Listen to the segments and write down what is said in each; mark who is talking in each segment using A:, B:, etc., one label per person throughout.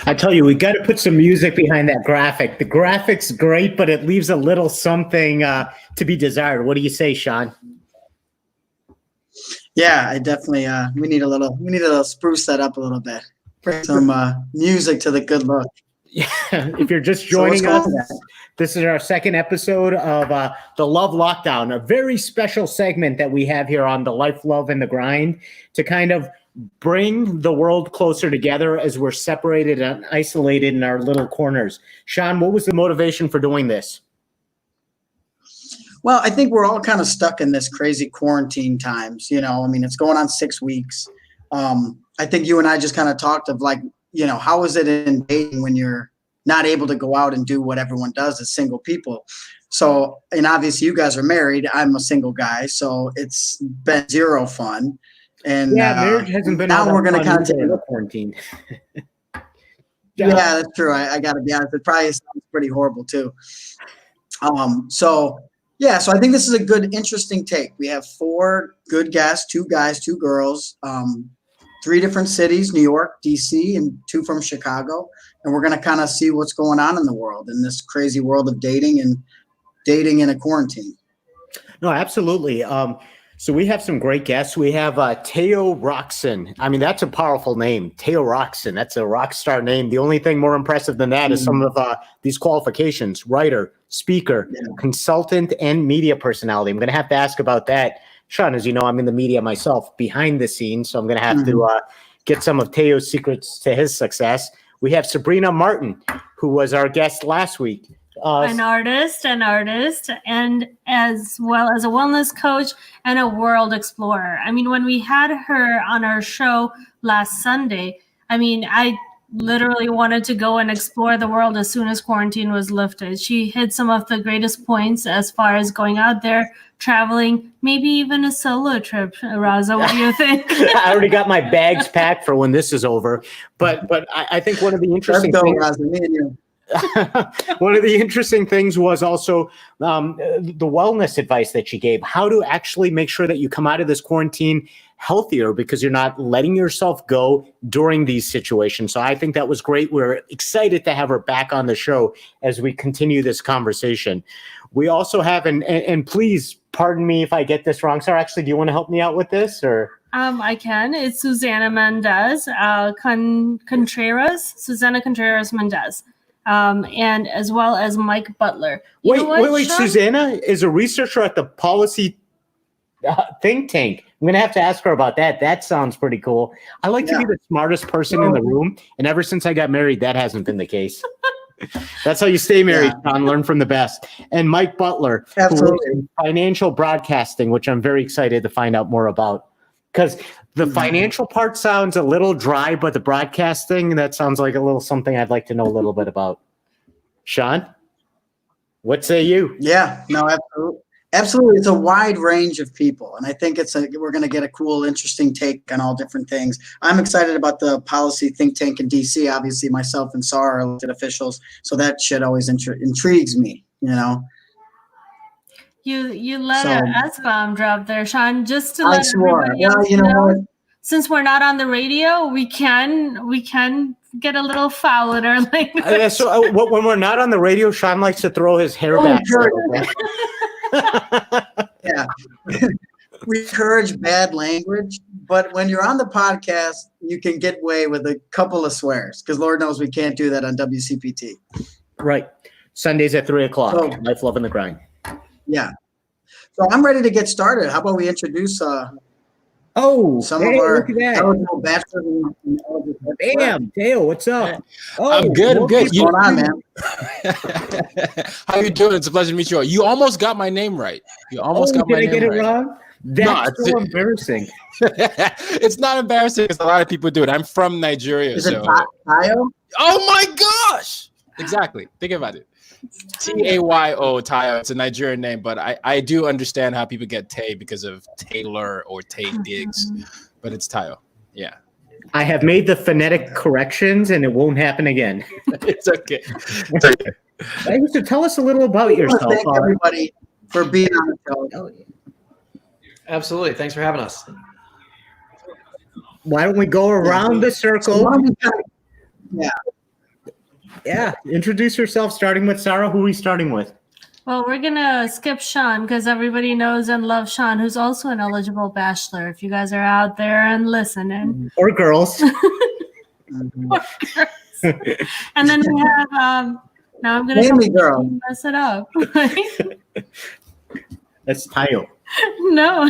A: I tell you, we got to put some music behind that graphic. The graphic's great, but it leaves a little something to be desired. What do you say, Sean?
B: Yeah, I definitely. We need a little spruce that up a little bit. Bring some music to the good look.
A: Yeah, if you're just joining us, this is our second episode of the Love Lockdown, a very special segment that we have here on the Life, Love, and the Grind to kind of bring the world closer together as we're separated and isolated in our little corners. Sean, what was the motivation for doing this?
B: Well, I think we're all kind of stuck in this crazy quarantine times. I mean, it's going on 6 weeks. I think you and I just kind of talked of like, how is it in dating when you're not able to go out and do what everyone does as single people? So, and obviously you guys are married. I'm a single guy, so it's been zero fun. And
A: yeah, marriage hasn't been.
B: Now we're going to kind of take
A: a quarantine.
B: Yeah, that's true. I got to be honest. It probably sounds pretty horrible too. So I think this is a good, interesting take. We have 4 good guests, 2 guys, 2 girls, 3 different cities, New York, DC, and 2 from Chicago. And we're going to kind of see what's going on in the world, in this crazy world of dating in a quarantine.
A: No, absolutely. So we have some great guests. We have Teo Roxon. I mean, that's a powerful name. Teo Roxon. That's a rock star name. The only thing more impressive than that is some of these qualifications: writer, speaker, consultant, and media personality. I'm going to have to ask about that. Sean, as you know, I'm in the media myself, behind the scenes, so I'm going to have to get some of Teo's secrets to his success. We have Sabrina Martin, who was our guest last week.
C: An artist, and as well as a wellness coach and a world explorer. I mean, when we had her on our show last Sunday, I mean, I literally wanted to go and explore the world as soon as quarantine was lifted. She hit some of the greatest points as far as going out there, traveling, maybe even a solo trip. Raza, what do you think?
A: I already got my bags packed for when this is over. But I think one of the interesting things. One of the interesting things was also the wellness advice that she gave, how to actually make sure that you come out of this quarantine healthier because you're not letting yourself go during these situations. So I think that was great. We're excited to have her back on the show as we continue this conversation. We also have, and please pardon me if I get this wrong. Sarah, actually, do you want to help me out with this or?
C: I can. It's Susana Mendez, Susana Contreras Mendez. And as well as Mike Butler.
A: Wait, Susana is a researcher at the Policy Think Tank. I'm going to have to ask her about that. That sounds pretty cool. I like to be the smartest person in the room, and ever since I got married, that hasn't been the case. That's how you stay married, John. Learn from the best. And Mike Butler, who works in financial broadcasting, which I'm very excited to find out more about. Because the financial part sounds a little dry, but the broadcasting, that sounds like a little something I'd like to know a little bit about. Sean, what say you?
B: Yeah, no, absolutely. It's a wide range of people, and I think we're going to get a cool, interesting take on all different things. I'm excited about the Policy Think Tank in DC. Obviously, myself and Sarah are elected officials, so that shit always intrigues me.
C: You let an S-bomb drop there, Sean, just to let everybody else know. Since we're not on the radio, we can get a little foul in our language.
A: So when we're not on the radio, Sean likes to throw his hair back.
B: Yeah. We encourage bad language, but when you're on the podcast, you can get away with a couple of swears because Lord knows we can't do that on WCPT.
A: Right. Sundays at 3:00. Life, Love, and the Grind.
B: Yeah. So I'm ready to get started. How about we introduce some of our eligible bachelors and eligible.
A: Damn, Dale, what's up?
D: I'm good.
B: What's going on, man?
D: How you doing? It's a pleasure to meet you all. You almost got my name right. You almost got my name right.
A: Did I get it wrong? That's so embarrassing.
D: It's not embarrassing because a lot of people do it. I'm from Nigeria.
B: Is it Tayo?
D: Oh my gosh! Exactly. Think about it. Tayo, Tayo. It's a Nigerian name, but I do understand how people get Tay because of Taylor or Tay Diggs, but it's Tayo. Yeah.
A: I have made the phonetic corrections, and it won't happen again.
D: It's okay.
A: I used to tell us a little about yourself.
B: Thank everybody for being on the show.
E: Absolutely. Thanks for having us.
A: Why don't we go around the
B: So why
A: circle?
B: don't we kind of-
A: Yeah, introduce yourself, starting with Sarah. Who are we starting with?
C: Well, we're gonna skip Sean because everybody knows and loves Sean, who's also an eligible bachelor. If you guys are out there and listening,
A: Or girls.
C: and then we have now I'm gonna
B: Mainly girl.
C: mess it up.
A: That's Tayo.
C: No.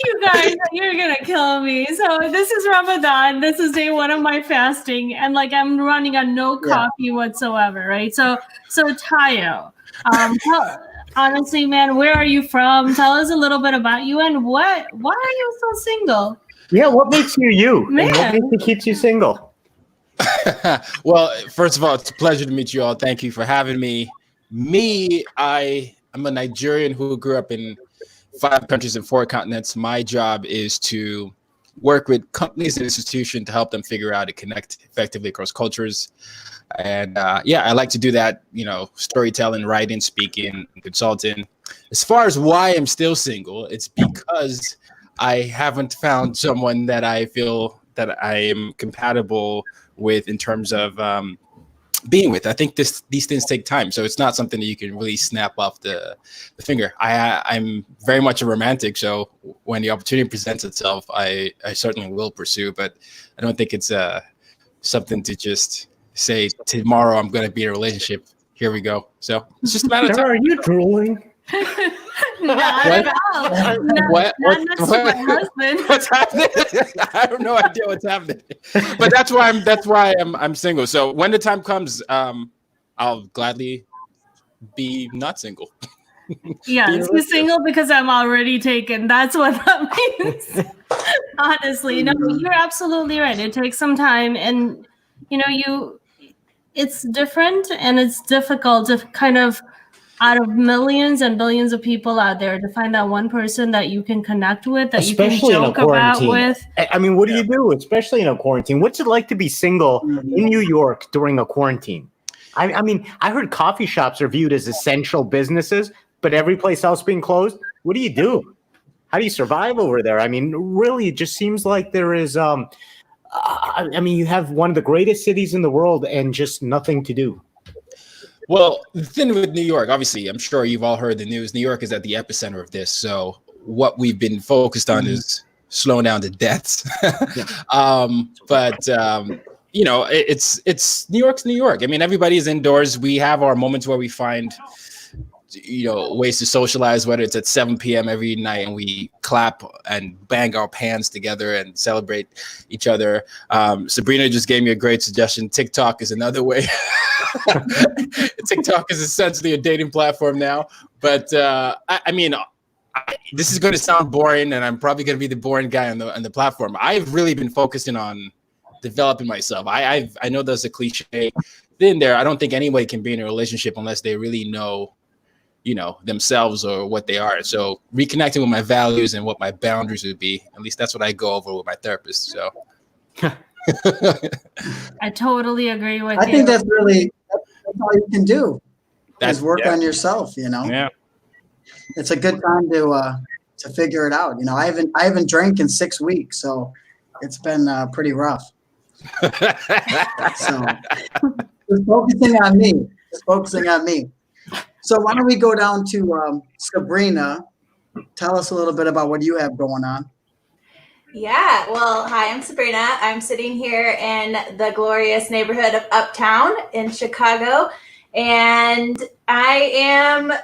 C: You guys, you're gonna kill me. So this is Ramadan. This is day one of my fasting, and like I'm running on no coffee whatsoever, right? So Tayo, honestly, man, where are you from? Tell us a little bit about you and why are you so single?
A: Yeah, what makes you you? And what
C: Man.
A: makes you keeps you single?
D: Well, first of all, it's a pleasure to meet you all. Thank you for having me. I'm a Nigerian who grew up in 5 countries and 4 continents. My job is to work with companies and institutions to help them figure out how to connect effectively across cultures. And I like to do that, storytelling, writing, speaking, consulting. As far as why I'm still single, it's because I haven't found someone that I feel that I am compatible with in terms of being with. I think these things take time, so it's not something that you can really snap off the finger. I'm very much a romantic, so when the opportunity presents itself, I certainly will pursue. But I don't think it's something to just say tomorrow I'm going to be in a relationship. Here we go. So it's just a matter of
A: Sarah,
D: time.
A: are you drooling?
C: Not at all. Not next to my husband.
D: What's happening? I have no idea what's happening. But that's why I'm single. So when the time comes, I'll gladly be not single.
C: Yes, he's single because I'm already taken. That's what that means. Honestly, no, you're absolutely right. It takes some time, and it's different and it's difficult to kind of, out of millions and billions of people out there, to find that one person that you can connect with, that
A: Especially
C: you can joke about with.
A: I mean, what do you do, especially in a quarantine? What's it like to be single in New York during a quarantine? I mean, I heard coffee shops are viewed as essential businesses, but every place else being closed. What do you do? How do you survive over there? I mean, really, it just seems like there is. I mean, you have one of the greatest cities in the world and just nothing to do.
D: Well, the thing with New York, obviously, I'm sure you've all heard the news. New York is at the epicenter of this. So what we've been focused on is slowing down the deaths. It's New York's New York. I mean, everybody's indoors. We have our moments where we find, ways to socialize, whether it's at 7 p.m. every night and we clap and bang our pans together and celebrate each other. Sabrina just gave me a great suggestion. TikTok is another way. TikTok is essentially a dating platform now. But this is going to sound boring, and I'm probably going to be the boring guy on the platform. I've really been focusing on developing myself. I know there's a cliche thing there. I don't think anybody can be in a relationship unless they really know themselves or what they are. So reconnecting with my values and what my boundaries would be, at least that's what I go over with my therapist. So
C: I totally agree with you.
B: I think that's all you can do.
D: That's
B: is work on yourself.
D: Yeah.
B: It's a good time to figure it out. I haven't drank in 6 weeks, so it's been pretty rough. So just focusing on me. So why don't we go down to Sabrina? Tell us a little bit about what you have going on.
F: Yeah, well, hi, I'm Sabrina. I'm sitting here in the glorious neighborhood of Uptown in Chicago, and I am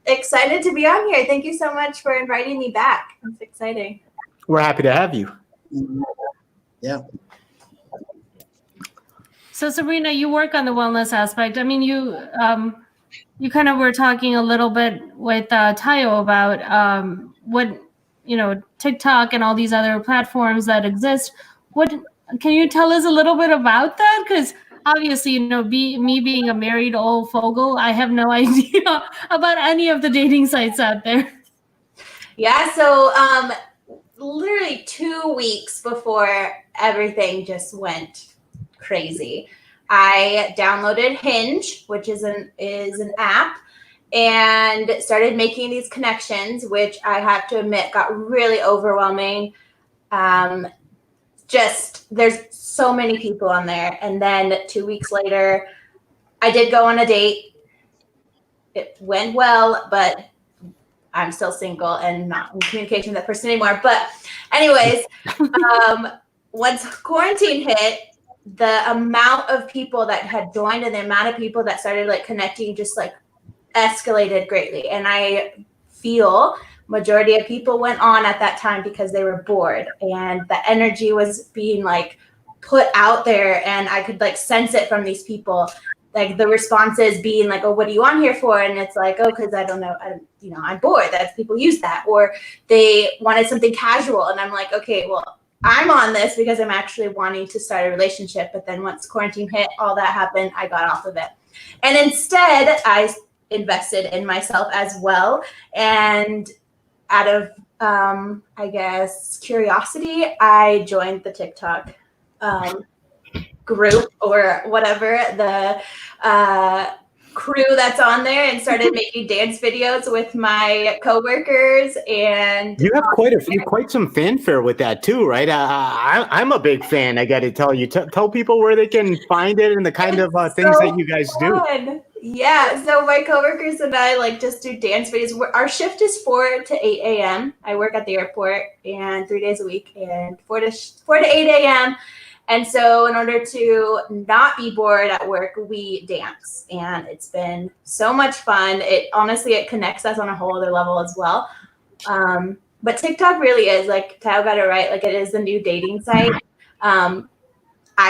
F: excited to be on here. Thank you so much for inviting me back. It's exciting.
A: We're happy to have you.
B: Yeah.
C: So Sabrina, you work on the wellness aspect. I mean, you kind of were talking a little bit with Tayo about what TikTok and all these other platforms that exist. What can you tell us a little bit about that? Because obviously, me being a married old fogel, I have no idea about any of the dating sites out there.
F: Yeah, so literally 2 weeks before everything just went crazy, I downloaded Hinge, which is an app, and started making these connections, which I have to admit got really overwhelming. There's so many people on there. And then 2 weeks later, I did go on a date. It went well, but I'm still single and not in communication with that person anymore. But anyways, once quarantine hit, the amount of people that had joined and the amount of people that started like connecting just like escalated greatly. And I feel majority of people went on at that time because they were bored, and the energy was being like put out there, and I could like sense it from these people. Like the responses being like, oh, what are you on here for? And it's like, oh, because I don't know, I'm bored. That's people use that. Or they wanted something casual. And I'm like, okay, well, I'm on this because I'm actually wanting to start a relationship. But then once quarantine hit, all that happened, I got off of it. And instead, I invested in myself as well. And out of, I guess, curiosity, I joined the TikTok group or whatever, the crew that's on there, and started making dance videos with my coworkers. And
A: you have quite some fanfare with that too, right? I'm a big fan. I got to tell you, tell people where they can find it and the kind of things that you guys do.
F: Yeah, so my coworkers and I like just do dance videos. Our shift is 4 to 8 a.m. I work at the airport and 3 days a week, and 4 to 8 a.m. And so in order to not be bored at work, we dance. And it's been so much fun. It connects us on a whole other level as well. But TikTok really is, like Tayo got it right, like it is the new dating site. I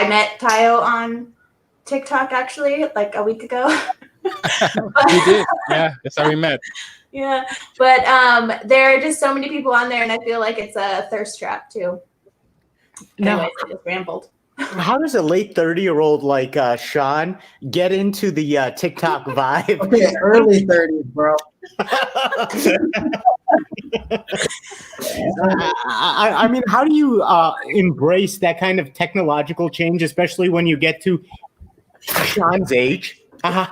F: met Tayo on TikTok actually like a week ago.
D: You did. Yeah, that's how we met.
F: Yeah. But there are just so many people on there, and I feel like it's a thirst trap too.
A: Now,
F: anyways, I just rambled.
A: How does a late 30-year-old like Sean get into the TikTok vibe?
B: Okay, early 30s, bro.
A: I mean, how do you embrace that kind of technological change, especially when you get to Sean's age?
C: Well,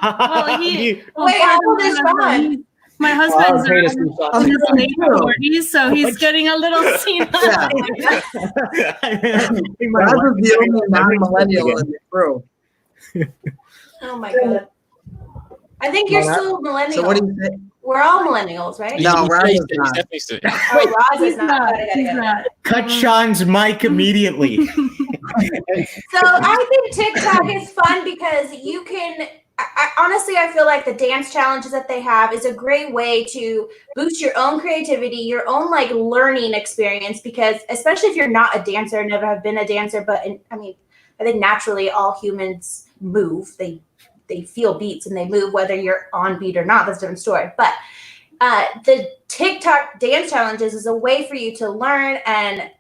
F: Wait, how old is Sean?
C: My husband's in his late 40s, so he's getting a little senile.
B: Yeah. That's the only non-millennial in the crew.
F: Oh my god. I think you're still millennial.
B: So what do you think?
F: We're all millennials, right?
B: No,
D: He's
B: Roz is
D: definitely
B: not.
D: still.
F: Oh, Roz is not.
C: He's not.
A: Cut Sean's mic immediately.
F: So I think TikTok is fun because you can. Honestly, I feel like the dance challenges that they have is a great way to boost your own creativity, your own like learning experience. Because especially if you're not a dancer, never have been a dancer, but I think naturally all humans move. They feel beats and they move, whether you're on beat or not. That's a different story. But the TikTok dance challenges is a way for you to learn and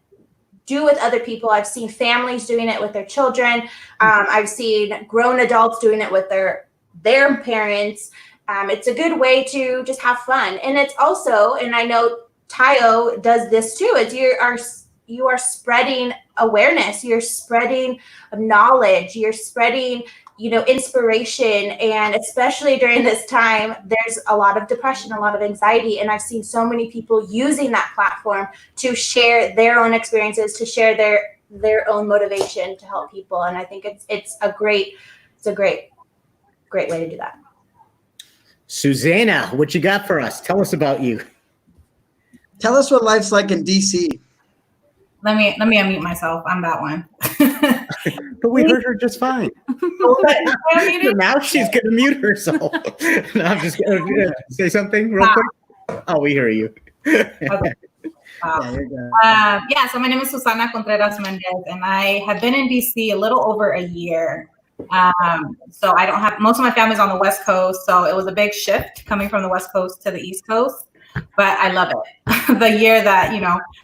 F: do with other people. I've seen families doing it with their children. I've seen grown adults doing it with their parents. It's a good way to just have fun. And it's also, and I know Tayo does this too, is you are spreading awareness, you're spreading knowledge, you're spreading, inspiration. And especially during this time, there's a lot of depression, a lot of anxiety. And I've seen so many people using that platform to share their own experiences, to share their own motivation to help people. And I think it's a great way to do that.
A: Susanna, what you got for us? Tell us about you.
B: Tell us what life's like in DC.
E: Let me unmute myself. I'm that one.
A: But we heard her just fine. So now she's gonna mute herself. No, I'm just gonna say something real quick. Oh, we hear you.
E: Okay.
B: Yeah, you're good.
E: So my name is Susana Contreras Mendez, and I have been in DC a little over a year. So I don't have, most of my family's on the West Coast, so it was a big shift coming from the West Coast to the East Coast. But I love it. The year that,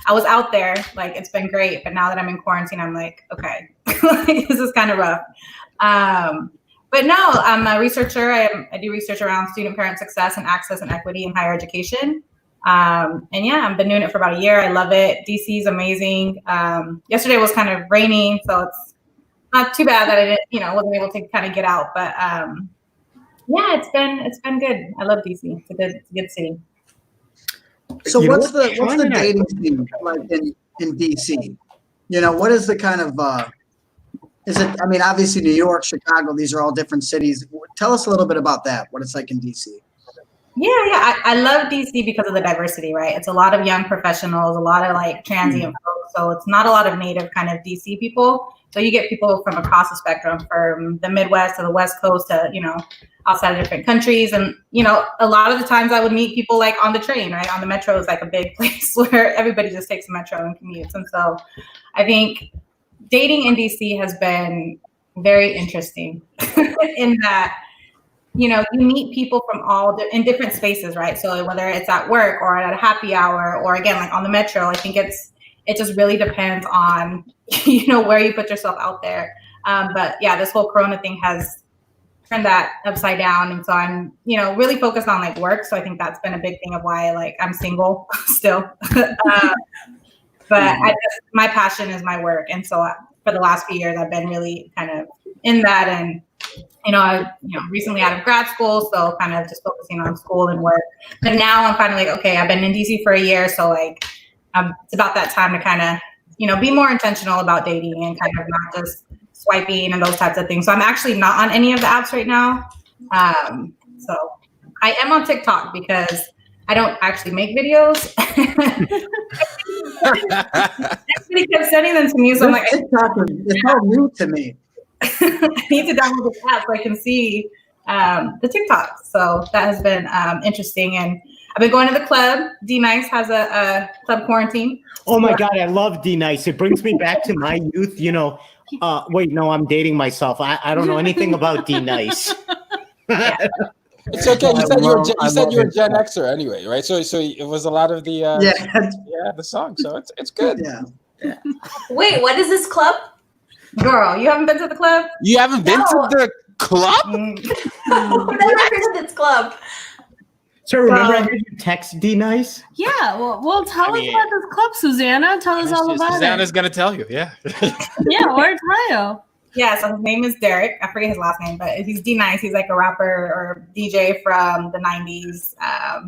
E: I was out there, like, it's been great. But now that I'm in quarantine, I'm like, okay, this is kind of rough. But no, I'm a researcher. I do research around student parent success and access and equity in higher education. And yeah, I've been doing it for about a year. I love it. DC is amazing. Yesterday was kind of rainy, so it's not too bad that I didn't, wasn't able to kind of get out. But Yeah, it's been good. I love DC. It's a good city.
B: So
A: You know
B: what's
A: what?
B: the
A: Sean and I-
B: dating scene like in DC? You know, what is the kind of is it? I mean, obviously New York, Chicago, these are all different cities. Tell us a little bit about that. What it's like in DC.
E: Yeah. I love DC because of the diversity, right? It's a lot of young professionals, a lot of like transient folks. So it's not a lot of native kind of DC people. So you get people from across the spectrum, from the Midwest to the West Coast to, outside of different countries. And, a lot of the times I would meet people like on the train, right? On the metro is like a big place where everybody just takes the metro and commutes. And so I think dating in DC has been very interesting in that, you meet people from in different spaces, right? So whether it's at work or at a happy hour or again, like on the metro, I think it just really depends on, where you put yourself out there. But yeah, this whole Corona thing has turned that upside down. And so I'm, really focused on like work. So I think that's been a big thing of why like I'm single still. But my passion is my work. And so for the last few years, I've been really kind of in that. And, I recently out of grad school, so kind of just focusing on school and work. But now I'm finally like, okay, I've been in DC for a year. So like, it's about that time to kind of, be more intentional about dating and kind of not just swiping and those types of things. So I'm actually not on any of the apps right now. So I am on TikTok because I don't actually make videos. Everybody kept sending them to me, so I'm like,
B: TikTok is all new to me.
E: I need to download the app so I can see the TikTok. So that has been interesting. And I've been going to the club. D Nice has a club quarantine.
A: Oh my God, I love D Nice. It brings me back to my youth. Wait, no, I'm dating myself. I don't know anything about D Nice.
D: It's okay. You said you're a Gen Xer anyway, right? So it was a lot of the the song. So it's good.
B: Yeah.
F: Wait, what is this club?
E: Girl, you haven't been to the club?
D: You haven't been to the club?
F: I've never heard of this club.
A: So remember I had you text D Nice?
C: Yeah, well, tell us about this club, Susanna. Tell us all about
D: Susanna's gonna tell you. Yeah.
C: Yeah, where's Mario?
E: Yeah, so his name is Derek. I forget his last name, but he's D Nice. He's like a rapper or DJ from the 90s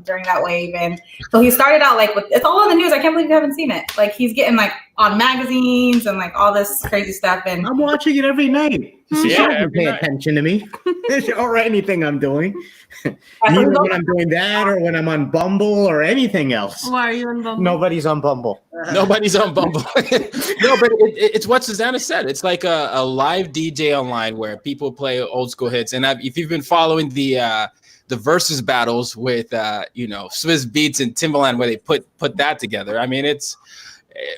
E: during that wave. And so he started out like it's all on the news. I can't believe you haven't seen it. Like he's getting like on magazines and like all this crazy stuff. And
A: I'm watching it every night. She
D: Yeah,
A: doesn't
D: every
A: pay
D: night.
A: attention to me or anything I'm doing. Neither when I'm doing that or when I'm on Bumble or anything else.
C: Why are you in Bumble?
A: Nobody's on Bumble.
D: Nobody's on Bumble. No, but it's what Susanna said. It's like a live DJ online where people play old school hits. And if you've been following the versus battles with Swizz Beatz and Timbaland, where they put that together, I mean,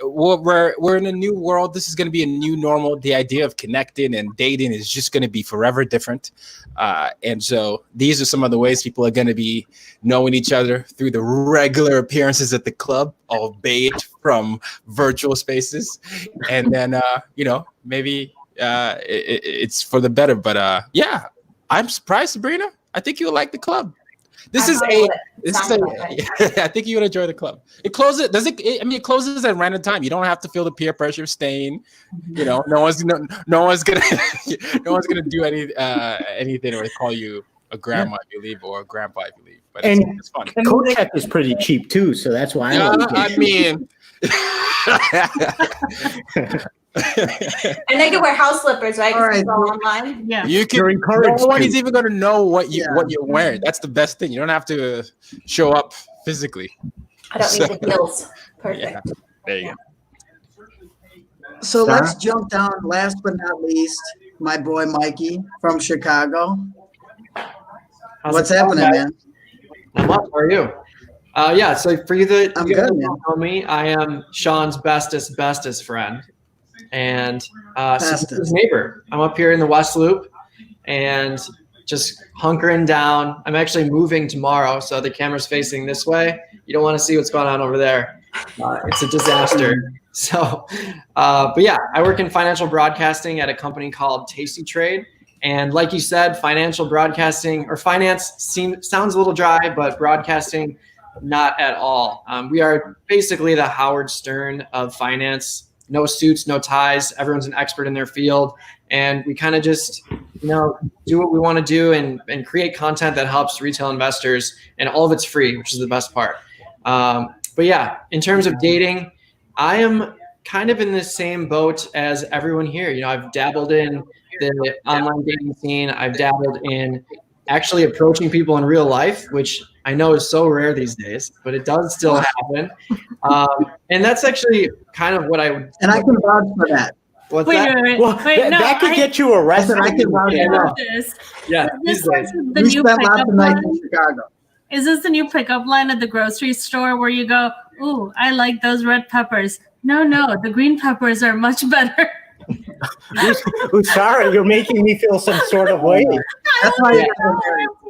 D: we're in a new world. This is going to be a new normal. The idea of connecting and dating is just going to be forever different. And so these are some of the ways people are going to be knowing each other through the regular appearances at the club, albeit from virtual spaces. And then, maybe it's for the better. But yeah, I'm surprised, Sabrina. I think you'll like the club. I think you would enjoy the club. It closes. It closes at random time. You don't have to feel the peer pressure of staying. No one's gonna do anything or call you a grandma if you leave or a grandpa if you leave. But it's fun.
A: Kochek is pretty cheap too, so that's why I like it.
D: I mean.
F: And they can wear house slippers, right? 'Cause
B: All right.
F: it's all online.
C: Yeah.
D: You can.
A: You're encouraged
D: No one is
A: to.
D: even going to know what you're wearing. That's the best thing. You don't have to show up physically.
F: I don't need the heels. Perfect.
D: Yeah, there you go.
B: So
A: Sarah?
B: let's jump down. Last but not least, my boy Mikey from Chicago. What's happening, man?
G: I'm up. How are you? So for you that
B: I'm
G: you
B: good,
G: don't
B: man.
G: know me, I am Sean's bestest friend, and
B: Bestest.
G: his neighbor. I'm up here in the West Loop, and just hunkering down. I'm actually moving tomorrow, so the camera's facing this way. You don't want to see what's going on over there. It's a disaster. So, but yeah, I work in financial broadcasting at a company called Tasty Trade. And like you said, financial broadcasting or finance sounds a little dry, but broadcasting, not at all. We are basically the Howard Stern of finance. no suits, no ties. Everyone's an expert in their field. And we kind of just, do what we want to do and create content that helps retail investors. And all of it's free, which is the best part. But yeah, in terms of dating, I am kind of in the same boat as everyone here. I've dabbled in the online dating scene. I've dabbled in actually approaching people in real life, which I know is so rare these days, but it does still happen. And that's actually kind of what I would.
B: And I can vouch for that.
G: What's
C: Wait,
G: that?
C: wait,
A: Well,
C: wait, no,
A: that could get you
B: I
A: arrested.
B: said I can vouch
G: Yeah,
B: for
G: no.
B: that.
C: this.
G: Yeah,
C: Is
G: these
C: this
G: days.
C: the
B: We
C: new
B: spent lots
C: pickup
B: of nights
C: line?
B: in Chicago.
C: Is this the new pickup line at the grocery store where you go, "Ooh, I like those red peppers"? No, the green peppers are much better.
A: Ooh, sorry, you're making me feel some sort of way.
B: That's why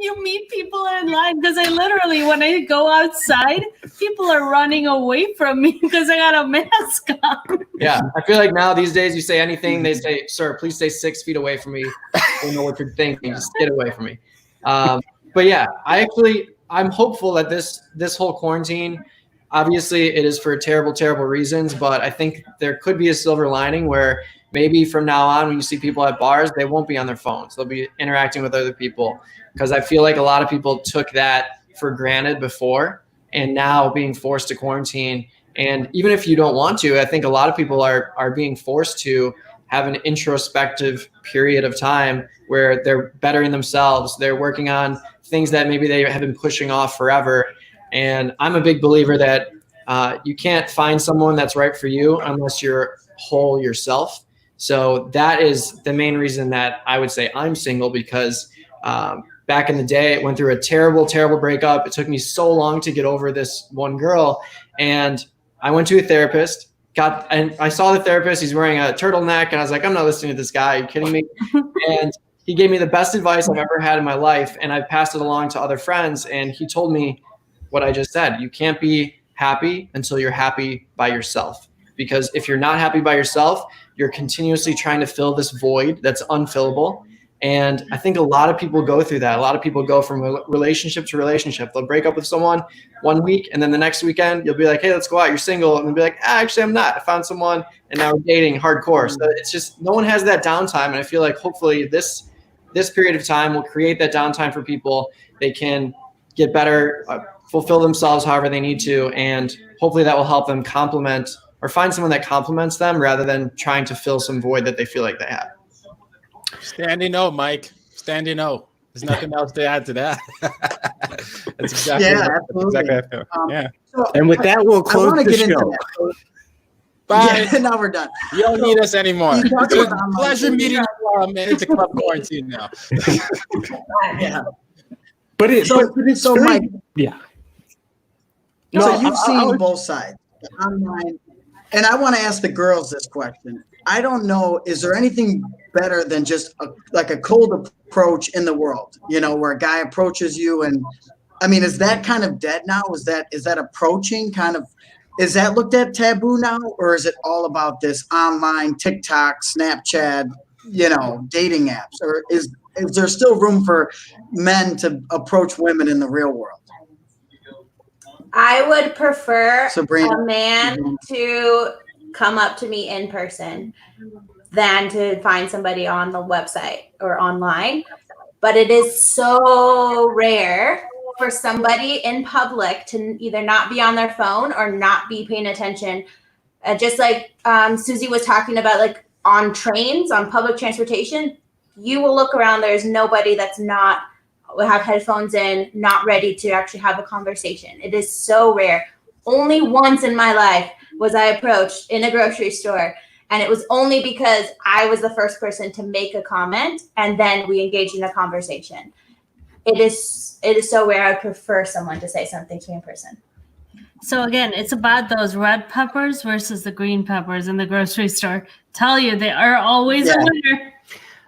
C: You meet people in line because I literally, when I go outside, people are running away from me because I got a mask on.
G: Yeah, I feel like now these days you say anything, they say, "Sir, please stay 6 feet away from me. I don't know what you're thinking. Just get away from me." But yeah, I'm hopeful that this whole quarantine, obviously it is for terrible, terrible reasons, but I think there could be a silver lining where maybe from now on, when you see people at bars, they won't be on their phones. They'll be interacting with other people, because I feel like a lot of people took that for granted before, and now being forced to quarantine. And even if you don't want to, I think a lot of people are being forced to have an introspective period of time where they're bettering themselves. They're working on things that maybe they have been pushing off forever. And I'm a big believer that you can't find someone that's right for you unless you're whole yourself. So that is the main reason that I would say I'm single, because back in the day, I went through a terrible, terrible breakup. It took me so long to get over this one girl. And I went to a therapist, and I saw the therapist. He's wearing a turtleneck. And I was like, I'm not listening to this guy. Are you kidding me? And he gave me the best advice I've ever had in my life. And I've passed it along to other friends. And he told me what I just said. You can't be happy until you're happy by yourself. Because if you're not happy by yourself, you're continuously trying to fill this void that's unfillable. And I think a lot of people go through that. A lot of people go from relationship to relationship. They'll break up with someone one week, and then the next weekend you'll be like, "Hey, let's go out. You're single." And they'll be like, "Actually, I'm not. I found someone, and now we're dating hardcore." So it's just, no one has that downtime. And I feel like hopefully this period of time will create that downtime for people. They can get better, fulfill themselves however they need to. And hopefully that will help them complement or find someone that complements them rather than trying to fill some void that they feel like they have.
D: Standing O, Mike. Standing O. There's nothing else to add to that. That's exactly
B: absolutely.
D: exactly how I feel. Yeah.
B: So
A: And with that, we'll
B: I
A: close
B: want to
A: the
B: get into
A: show.
B: that.
D: Bye.
B: Yeah, now we're done.
D: You don't need us anymore.
B: You talked
D: It was
B: about
D: a pleasure meeting you. Man, it's a club quarantine now.
B: Yeah.
A: But it's
B: So
A: very-
B: Mike,
A: yeah.
B: so
A: No,
B: you've
A: I-
B: seen
A: I-
B: both sides, the online, and I want to ask the girls this question. I don't know, is there anything better than just like a cold approach in the world? Where a guy approaches you, and I mean, is that kind of dead now? Is that approaching kind of? Is that looked at taboo now, or is it all about this online TikTok, Snapchat, dating apps, or is there still room for men to approach women in the real world?
F: I would prefer
B: Sabrina.
F: a man to come up to me in person than to find somebody on the website or online. But it is so rare for somebody in public to either not be on their phone or not be paying attention. Just like Susie was talking about, like on trains, on public transportation, you will look around. There's nobody that's not will have headphones in, not ready to actually have a conversation. It is so rare. Only once in my life was I approached in a grocery store, and it was only because I was the first person to make a comment, and then we engaged in a conversation. It is so rare. I prefer someone to say something to me in person.
C: So again, it's about those red peppers versus the green peppers in the grocery store. Tell you, they are always a winner.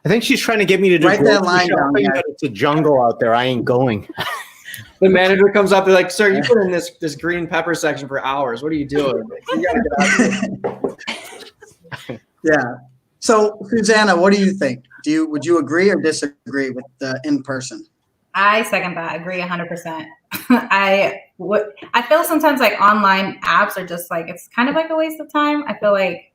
A: I think she's trying to get me to do
B: Write that
A: grocery
B: line down,
A: shopping,
B: guys.
A: but it's a jungle out there. I ain't going.
G: The manager comes up, they're like, "Sir, you put in this green pepper section for hours. What are you doing? You gotta get out of here."
B: Yeah. So Susanna, what do you think? Would you agree or disagree with the in person?
E: I second that. I agree 100%. I feel sometimes like online apps are just like, it's kind of like a waste of time. I feel like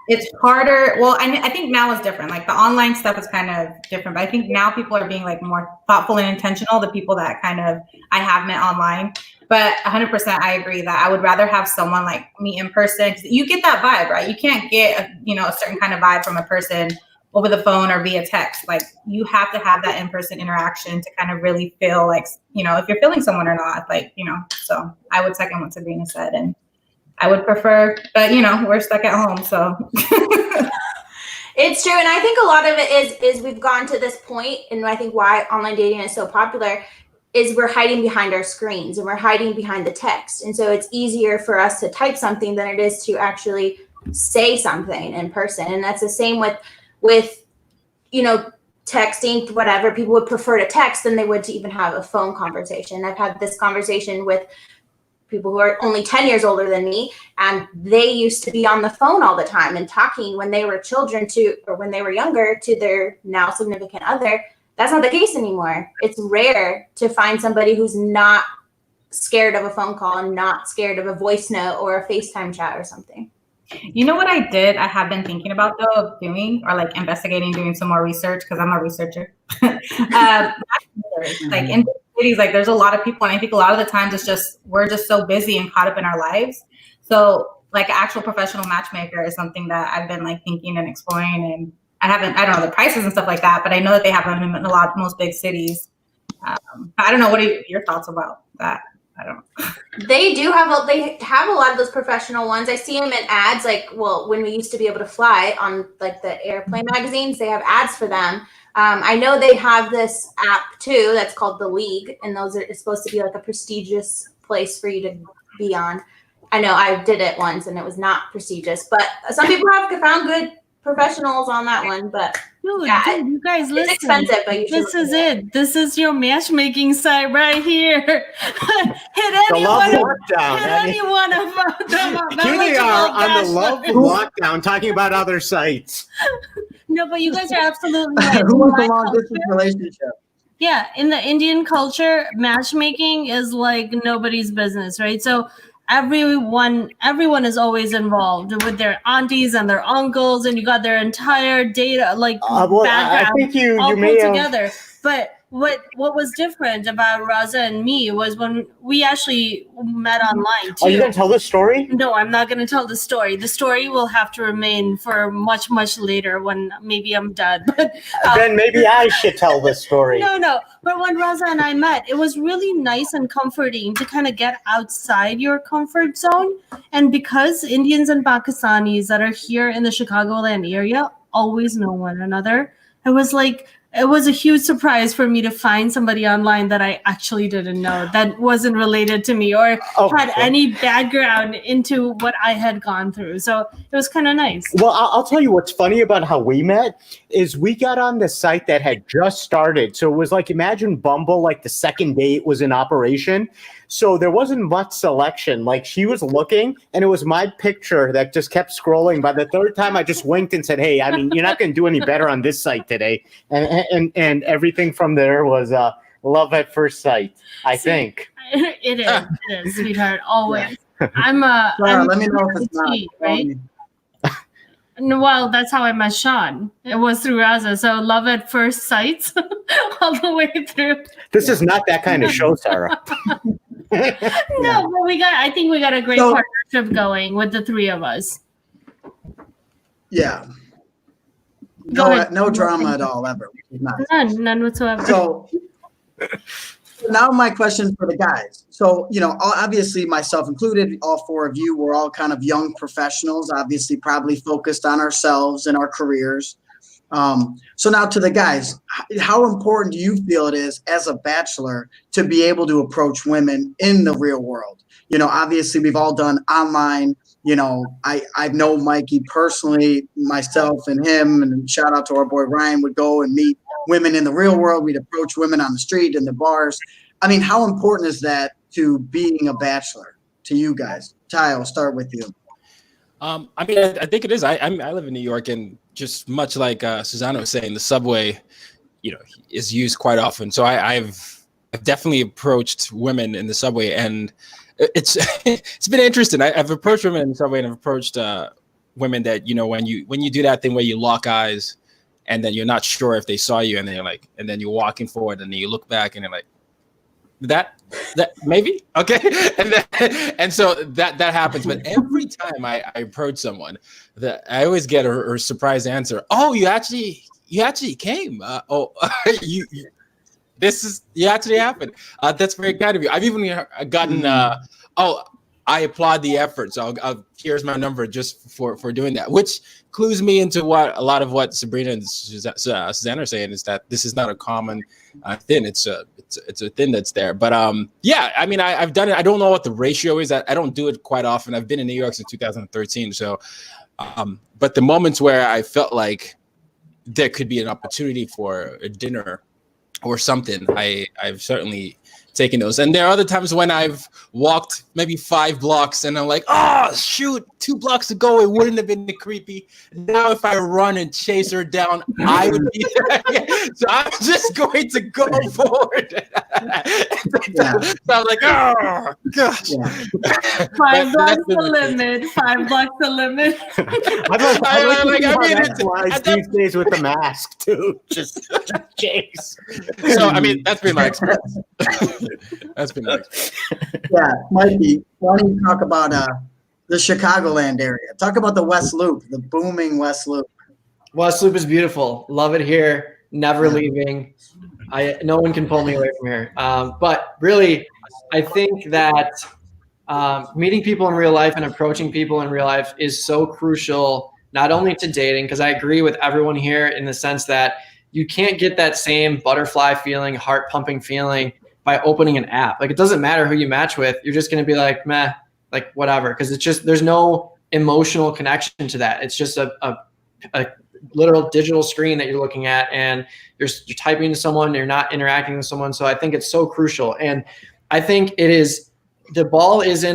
E: it's harder. Well, I think now is different. Like the online stuff is kind of different, but I think now people are being like more thoughtful and intentional. The people that kind of I have met online, but 100% I agree that I would rather have someone like meet in person. You get that vibe, right? You can't get a certain kind of vibe from a person over the phone or via text. Like you have to have that in-person interaction to kind of really feel like, if you're feeling someone or not, so I would second what Sabrina said, and I would prefer, but we're stuck at home, so.
F: It's true. And I think a lot of it is we've gone to this point, and I think why online dating is so popular is we're hiding behind our screens and we're hiding behind the text. And so it's easier for us to type something than it is to actually say something in person. And that's the same with texting, whatever. People would prefer to text than they would to even have a phone conversation. I've had this conversation with people who are only 10 years older than me, and they used to be on the phone all the time and talking when they were children or when they were younger to their now significant other. That's not the case anymore. It's rare to find somebody who's not scared of a phone call and not scared of a voice note or a FaceTime chat or something.
E: You know what I have been thinking about though, of doing or like investigating, doing some more research, because I'm a researcher. Like in cities, like there's a lot of people, and I think a lot of the times we're just so busy and caught up in our lives. So like an actual professional matchmaker is something that I've been like thinking and exploring, and I don't know the prices and stuff like that, but I know that they have them in most big cities. I don't know. What are your thoughts about that? I don't know.
F: They have a lot of those professional ones. I see them in ads, when we used to be able to fly on like the airplane magazines, they have ads for them. I know they have this app too that's called The League, and it's supposed to be like a prestigious place for you to be on. I know I did it once and it was not prestigious, but some people have found good professionals on that one. But
C: Dude,
F: yeah,
C: you guys listen.
F: It's expensive, but you should.
C: This is it. This is your matchmaking site right here. Hit any one of them.
A: Here they are on the Love Lockdown talking about other sites.
C: No, but you guys are absolutely right.
B: Who was the long distance relationship?
C: Yeah, in the Indian culture, matchmaking is like nobody's business, right? So everyone is always involved with their aunties and their uncles, and you got their entire data background
A: I think you
C: all
A: may
C: put
A: have
C: together. But what was different about Raza and me was when we actually met online too.
A: Are you going to tell the story?
C: No, I'm not going to tell the story. The story will have to remain for much, much later when maybe I'm done. But
A: then maybe I should tell the story.
C: No. But when Raza and I met, it was really nice and comforting to kind of get outside your comfort zone. And because Indians and Pakistanis that are here in the Chicagoland area always know one another, it was a huge surprise for me to find somebody online that I actually didn't know, that wasn't related to me or had any background into what I had gone through. So it was kind of nice.
A: Well, I'll tell you what's funny about how we met is we got on the site that had just started. So it was like, imagine Bumble, like the second day it was in operation. So there wasn't much selection. Like she was looking and it was my picture that just kept scrolling. By the third time I just winked and said, hey, I mean, you're not going to do any better on this site today. And everything from there was love at first sight, I think.
C: It is, sweetheart, always.
B: Yeah.
C: I'm
B: let me know if it's not.
C: right? No, well, that's how I met Sean. It was through Raza. So love at first sight all the way through.
A: This is not that kind of show, Sarah.
C: No, but I think we got a great partnership going with the three of us.
B: Yeah. No drama at all, ever.
C: None whatsoever.
B: So now my question for the guys. So, obviously myself included, all four of you, we're all kind of young professionals, obviously probably focused on ourselves and our careers. So now to the guys, how important do you feel it is as a bachelor to be able to approach women in the real world? Obviously we've all done online. I know Mikey personally, myself and him, and shout out to our boy Ryan, would go and meet women in the real world. We'd approach women on the street, in the bars. I mean, how important is that to being a bachelor to you guys? Ty, I'll start with you.
D: I think it is. I live in New York, and just much like Susanna was saying, the subway, is used quite often. So I've definitely approached women in the subway, and it's been interesting. I've approached women in some way, and I've approached women that, you know, when you do that thing where you lock eyes and then you're not sure if they saw you, and then you're like, and then you're walking forward and then you look back and you're like, that maybe okay, and so that happens. But every time I approach someone, that I always get a surprise answer. Oh, you actually came. You actually happened. That's very kind of you. I've even gotten I applaud the effort. So here's my number just for doing that, which clues me into a lot of what Sabrina and Susanna are saying, is that this is not a common thing. It's a thing that's there. But yeah, I mean, I've done it. I don't know what the ratio is. I don't do it quite often. I've been in New York since 2013. So, but the moments where I felt like there could be an opportunity for a dinner or something, I've certainly taken those. And there are other times when I've walked maybe 5 blocks and I'm like, oh shoot, 2 blocks to go, it wouldn't have been creepy. Now if I run and chase her down, I would be so I'm just going to go forward. So I'm like, oh gosh.
C: 5 blocks the limit. 5 blocks the limit.
A: These days with the mask too. Just chase.
D: So I mean, that's been my experience. That's been nice.
B: Yeah, Mikey, why don't you talk about the Chicagoland area? Talk about the West Loop, the booming West Loop.
G: West Loop is beautiful. Love it here. Never leaving. No one can pull me away from here. But really, I think that meeting people in real life and approaching people in real life is so crucial, not only to dating, because I agree with everyone here in the sense that you can't get that same butterfly feeling, heart pumping feeling by opening an app. Like, it doesn't matter who you match with. You're just going to be like, meh, like whatever. Because it's just, there's no emotional connection to that. It's just a literal digital screen that you're looking at, and you're typing to someone, you're not interacting with someone. So I think it's so crucial. And I think it is, the ball is in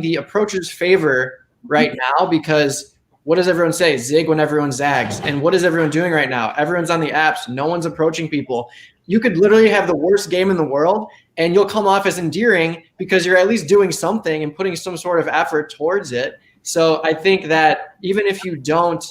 G: the approacher's favor right now, because what does everyone say? Zig when everyone zags. And what is everyone doing right now? Everyone's on the apps. No one's approaching people. You could literally have the worst game in the world and you'll come off as endearing because you're at least doing something and putting some sort of effort towards it. So I think that even if you don't,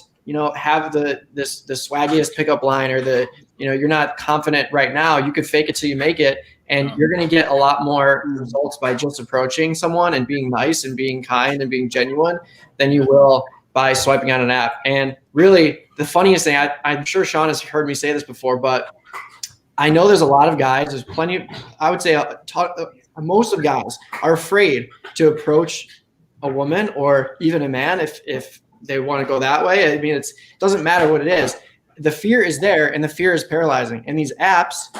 G: have the swaggiest pickup line, or you're not confident right now, you could fake it till you make it. And you're going to get a lot more results by just approaching someone and being nice and being kind and being genuine than you will by swiping on an app. And really, the funniest thing, I'm sure Sean has heard me say this before, but I know there's a lot of guys, there's plenty, I would say most of guys are afraid to approach a woman or even a man if they want to go that way. I mean, it doesn't matter what it is. The fear is there, and the fear is paralyzing. And these apps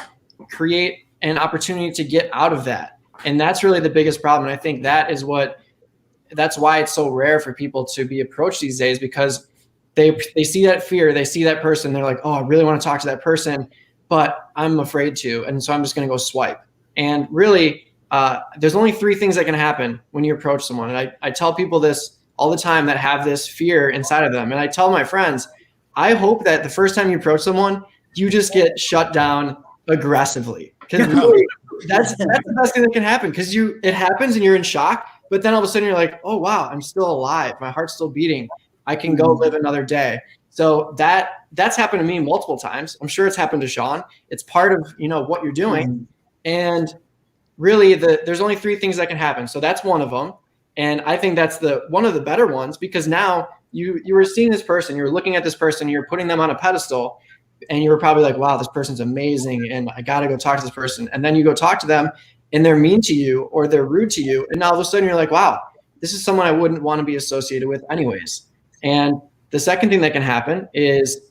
G: create an opportunity to get out of that. And that's really the biggest problem. And I think that's why it's so rare for people to be approached these days, because they see that fear, they see that person, they're like, oh, I really want to talk to that person, but I'm afraid to. And so I'm just going to go swipe. And really, there's only 3 things that can happen when you approach someone. And I tell people this all the time that have this fear inside of them. And I tell my friends, I hope that the first time you approach someone, you just get shut down aggressively. Because really, that's the best thing that can happen, because it happens and you're in shock. But then all of a sudden you're like, oh, wow, I'm still alive. My heart's still beating. I can go live another day. So that's happened to me multiple times. I'm sure it's happened to Sean. It's part of, what you're doing. And really there's only 3 things that can happen. So that's one of them. And I think that's one of the better ones, because now you were seeing this person, you're looking at this person, you're putting them on a pedestal, and you were probably like, wow, this person's amazing, and I got to go talk to this person. And then you go talk to them, and they're mean to you or they're rude to you. And now all of a sudden you're like, wow, this is someone I wouldn't want to be associated with anyways. And the second thing that can happen is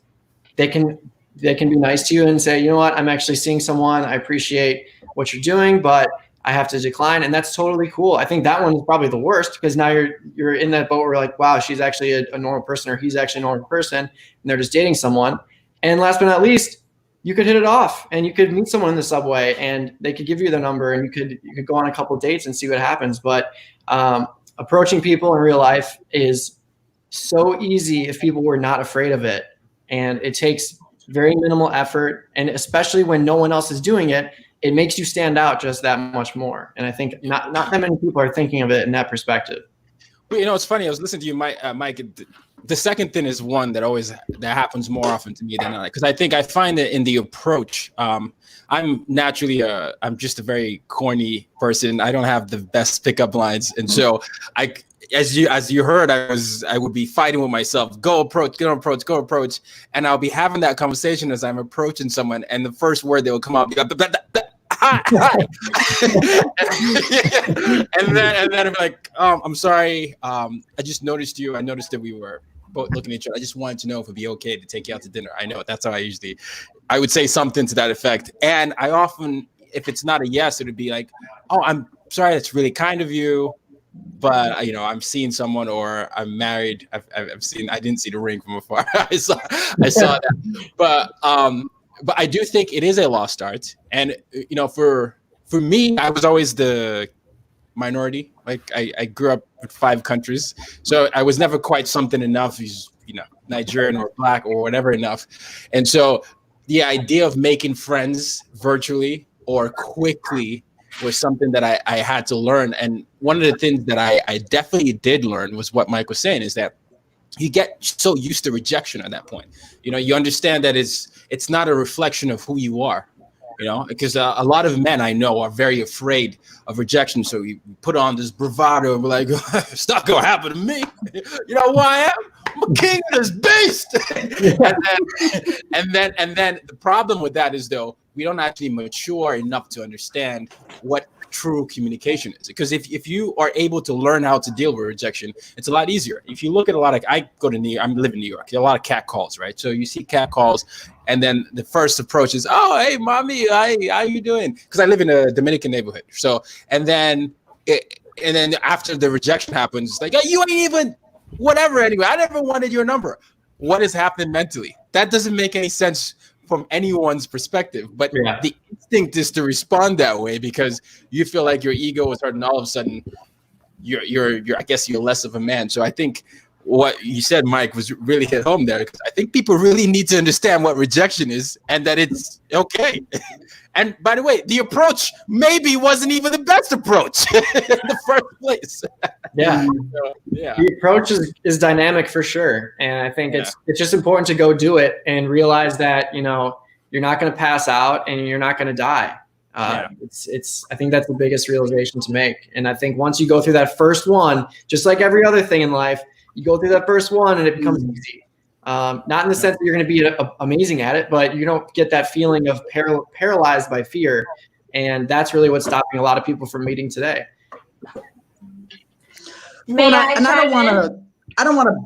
G: they can be nice to you and say, you know what, I'm actually seeing someone, I appreciate what you're doing, but I have to decline. And that's totally cool. I think that one is probably the worst, because now you're in that boat where you're like, wow, she's actually a normal person, or he's actually a normal person, and they're just dating someone. And last but not least, you could hit it off, and you could meet someone in the subway and they could give you their number, and you could go on a couple of dates and see what happens. But approaching people in real life is so easy if people were not afraid of it. And it takes very minimal effort. And especially when no one else is doing it, it makes you stand out just that much more. And I think not that many people are thinking of it in that perspective.
D: Well, it's funny. I was listening to you, Mike. The second thing is one that happens more often to me than not, because I find that in the approach, I'm naturally I'm just a very corny person. I don't have the best pickup lines, and so as you heard, I would be fighting with myself. Go approach, and I'll be having that conversation as I'm approaching someone, and the first word that will come out, hi. and then I'm like, I'm sorry. I just noticed you. I noticed that we were both looking at each other. I just wanted to know if it'd be okay to take you out to dinner. I know that's how I would say something to that effect. And I often, if it's not a yes, it would be like, oh, I'm sorry. That's really kind of you. But I'm seeing someone, or I'm married. I didn't see the ring from afar. I saw that. But I do think it is a lost art. And for me, I was always the minority. Like I grew up with 5 countries, so I was never quite something enough. Nigerian or black or whatever enough. And so the idea of making friends virtually or quickly was something that I had to learn. And one of the things that I definitely did learn was what Mike was saying, is that you get so used to rejection at that point. You understand that it's not a reflection of who you are, because a lot of men I know are very afraid of rejection. So you put on this bravado and be like, it's not going to happen to me. You know who I am? I'm a king of this beast. and then the problem with that is, though, we don't actually mature enough to understand what true communication is. Because if you are able to learn how to deal with rejection, it's a lot easier. If you look at I live in New York, a lot of cat calls, right? So you see cat calls, and then the first approach is, oh, hey, mommy, how you doing? Because I live in a Dominican neighborhood. So, and then after the rejection happens, it's like, oh, you ain't even whatever. Anyway, I never wanted your number. What is happening mentally? That doesn't make any sense from anyone's perspective, but the instinct is to respond that way because you feel like your ego is hurt, and all of a sudden you're I guess you're less of a man. So I think what you said, Mike, was really hit home there, because I think people really need to understand what rejection is and that it's okay. And by the way, the approach maybe wasn't even the best approach in the first place.
G: Yeah. The approach is dynamic for sure. And I think it's just important to go do it and realize that, you're not going to pass out and you're not going to die. I think that's the biggest realization to make. And I think once you go through that first one, just like every other thing in life, you go through that first one and it becomes easy. Not in the sense that you're going to be amazing at it, but you don't get that feeling of paralyzed by fear. And that's really what's stopping a lot of people from meeting today.
B: I don't want to.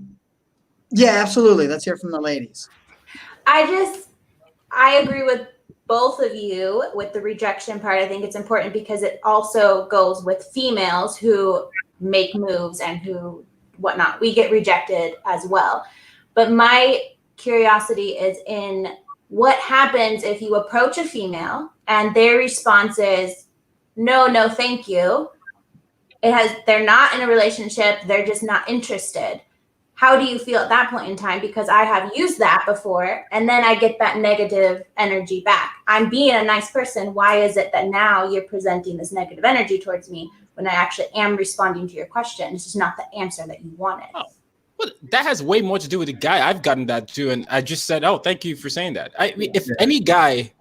B: Yeah, absolutely. Let's hear from the ladies.
F: I agree with both of you with the rejection part. I think it's important because it also goes with females who make moves and who whatnot. We get rejected as well. But my curiosity is in what happens if you approach a female and their response is, no, thank you. They're not in a relationship. They're just not interested. How do you feel at that point in time? Because I have used that before, and then I get that negative energy back. I'm being a nice person. Why is it that now you're presenting this negative energy towards me when I actually am responding to your question? It's just not the answer that you wanted.
D: Oh. Well, that has way more to do with the guy. I've gotten that too, and I just said, "Oh, thank you for saying that." I mean, if any guy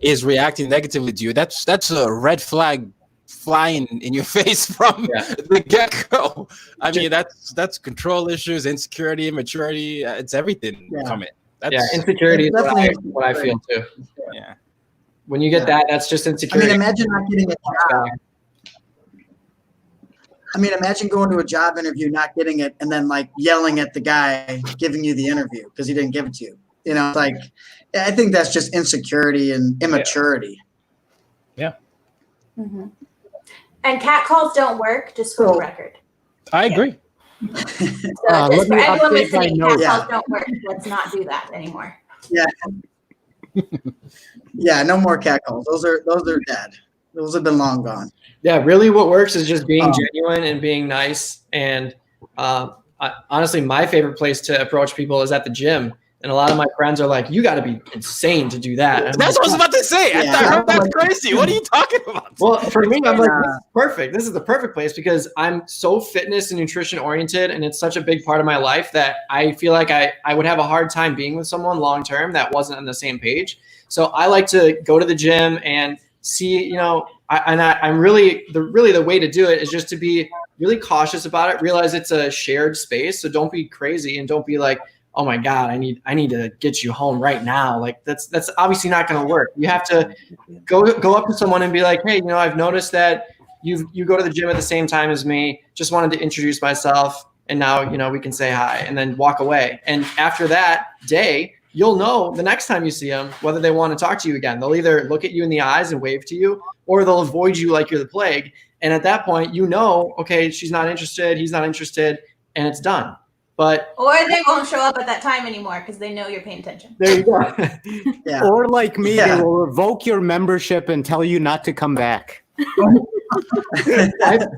D: is reacting negatively to you, that's a red flag flying in your face from the get-go. I mean, that's control issues, insecurity, immaturity. It's everything coming.
G: Insecurity is what I feel too.
D: Yeah.
G: When you get that's just insecurity.
B: I mean, imagine not getting a job. Imagine going to a job interview, not getting it, and then yelling at the guy giving you the interview because he didn't give it to you. I think that's just insecurity and immaturity.
D: Yeah.
F: Mm-hmm. And cat calls don't work, just for the record.
D: I agree.
F: So just for everyone listening, cat calls don't work. Let's not do that anymore.
B: Yeah. Yeah, no more cat calls. Those are dead. Those have been long gone.
G: Yeah, really what works is just being genuine and being nice. And honestly, my favorite place to approach people is at the gym. And a lot of my friends are like, you got to be insane to do that. And
D: That's what I was about to say. I
B: Yeah.
D: thought that's crazy. What are you talking about?
G: well, for me, I'm like, this is perfect. This is the perfect place because I'm so fitness and nutrition oriented, and it's such a big part of my life that I feel like I would have a hard time being with someone long term that wasn't on the same page. So I like to go to the gym and see, you know, I'm really the way to do it is just to be really cautious about it. Realize it's a shared space, so don't be crazy and don't be like, oh my God, I need to get you home right now. Like that's obviously not going to work. You have to go up to someone and be like, hey, you know, I've noticed that you go to the gym at the same time as me. Just wanted to introduce myself, and now, you know, we can say hi, and then walk away. And after that day, you'll know the next time you see them whether they want to talk to you again. They'll either look at you in the eyes and wave to you, or they'll avoid you like you're the plague. And at that point, you know, okay, she's not interested, he's not interested, and it's done. But
F: Or they won't show up at that time anymore because they know you're paying attention.
G: there you go.
B: Yeah.
A: Or like me,
B: Yeah.
A: they will revoke your membership and tell you not to come back.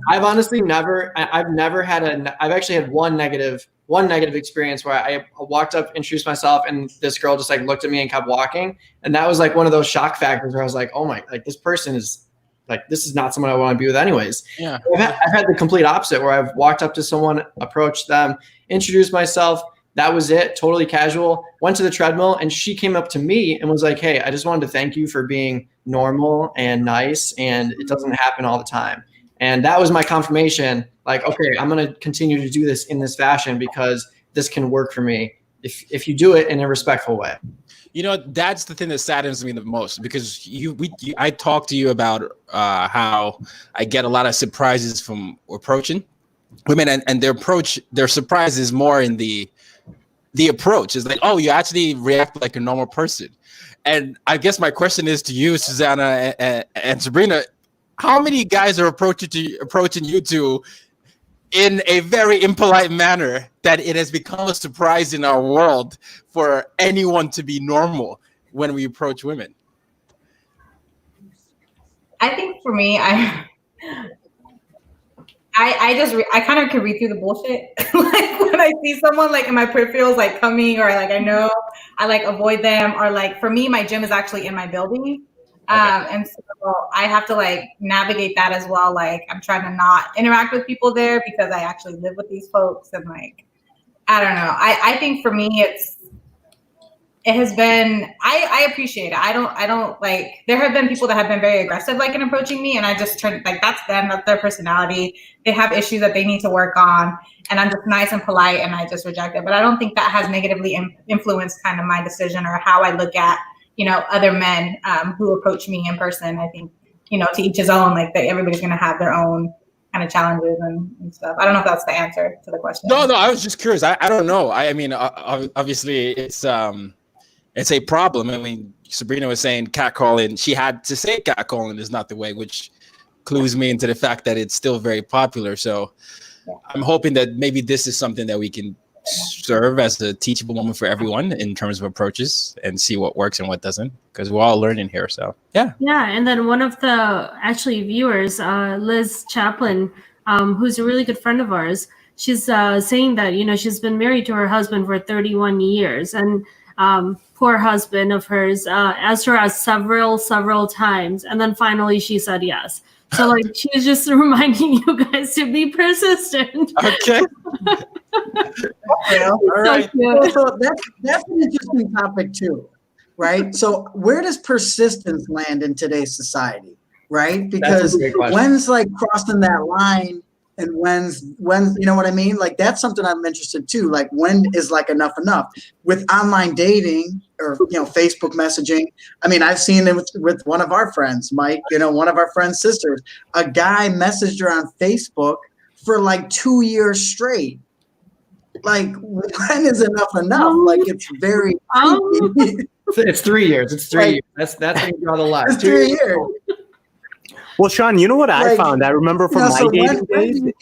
G: I've honestly never had I've actually had one negative experience where I walked up, introduced myself, and this girl just like looked at me and kept walking. And that was like one of those shock factors where I was like, oh my, like this person is like, this is not someone I want to be with anyways.
D: Yeah.
G: I've had the complete opposite where I've walked up to someone, approached them, introduced myself. That was it. Totally casual. Went to the treadmill and she came up to me and was like, hey, I just wanted to thank you for being normal and nice. And it doesn't happen all the time. And that was my confirmation. Like, okay, I'm going to continue to do this in this fashion because this can work for me if you do it in a respectful way.
D: You know, that's the thing that saddens me the most because I talked to you about how I get a lot of surprises from approaching women, and their surprise is more in the approach. It's like, oh, you actually react like a normal person. And I guess my question is to you, Susanna and Sabrina, how many guys are approaching you two in a very impolite manner that it has become a surprise in our world for anyone to be normal when we approach women?
E: I think for me, I kind of can read through the bullshit. Like when I see someone like in my peripherals like coming, or like I know, I like avoid them, or like for me, my gym is actually in my building. And so I have to like navigate that as well. Like I'm trying to not interact with people there because I actually live with these folks, and like, I don't know. I think for me, it has been, I appreciate it. I don't like, there have been people that have been very aggressive, like in approaching me, and I just turn, like, that's them, that's their personality. They have issues that they need to work on, and I'm just nice and polite, and I just reject it. But I don't think that has negatively influenced kind of my decision or how I look at, you know, other men who approach me in person. I think, you know, to each his own, like everybody's going to have their own kind of challenges and stuff. I don't know if that's the answer to the question.
D: No, I was just curious. I don't know. I mean, obviously it's a problem. I mean, Sabrina was saying catcalling. She had to say catcalling is not the way, which clues me into the fact that it's still very popular. So I'm hoping that maybe this is something that we can serve as a teachable moment for everyone in terms of approaches and see what works and what doesn't, because we're all learning here. So yeah.
C: And then one of the actually viewers, Liz Chaplin, who's a really good friend of ours, she's saying that, you know, she's been married to her husband for 31 years, and poor husband of hers asked her out several times, and then finally she said yes. So like she's just reminding you guys to be persistent.
D: Okay.
B: All right. So that's an interesting topic too, right? So where does persistence land in today's society, right? Because when's like crossing that line, and when's you know what I mean? Like that's something I'm interested too. Like when is like enough with online dating or, you know, Facebook messaging? I mean, I've seen it with one of our friends, Mike, you know, one of our friend's sisters. A guy messaged her on Facebook for like 2 years straight. Like when is enough? Like it's very
G: It's 3 years. It's 3 years. That's how you draw the line.
B: It's 3 years.
A: Well, Sean, you know what I found? I remember from my dating days.
B: When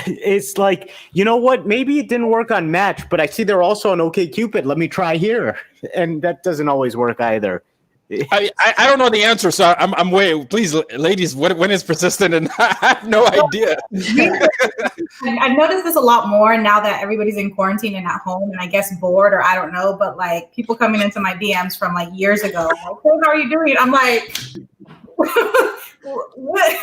A: It's like, you know what? Maybe it didn't work on Match, but I see they're also on OkCupid. Let me try here. And that doesn't always work either.
D: I don't know the answer, so I'm waiting. Please, ladies, when is persistent? And I have no idea.
E: I've noticed this a lot more now that everybody's in quarantine and at home, and I guess bored or I don't know. But like people coming into my DMs from like years ago, like, hey, how are you doing? I'm like, what?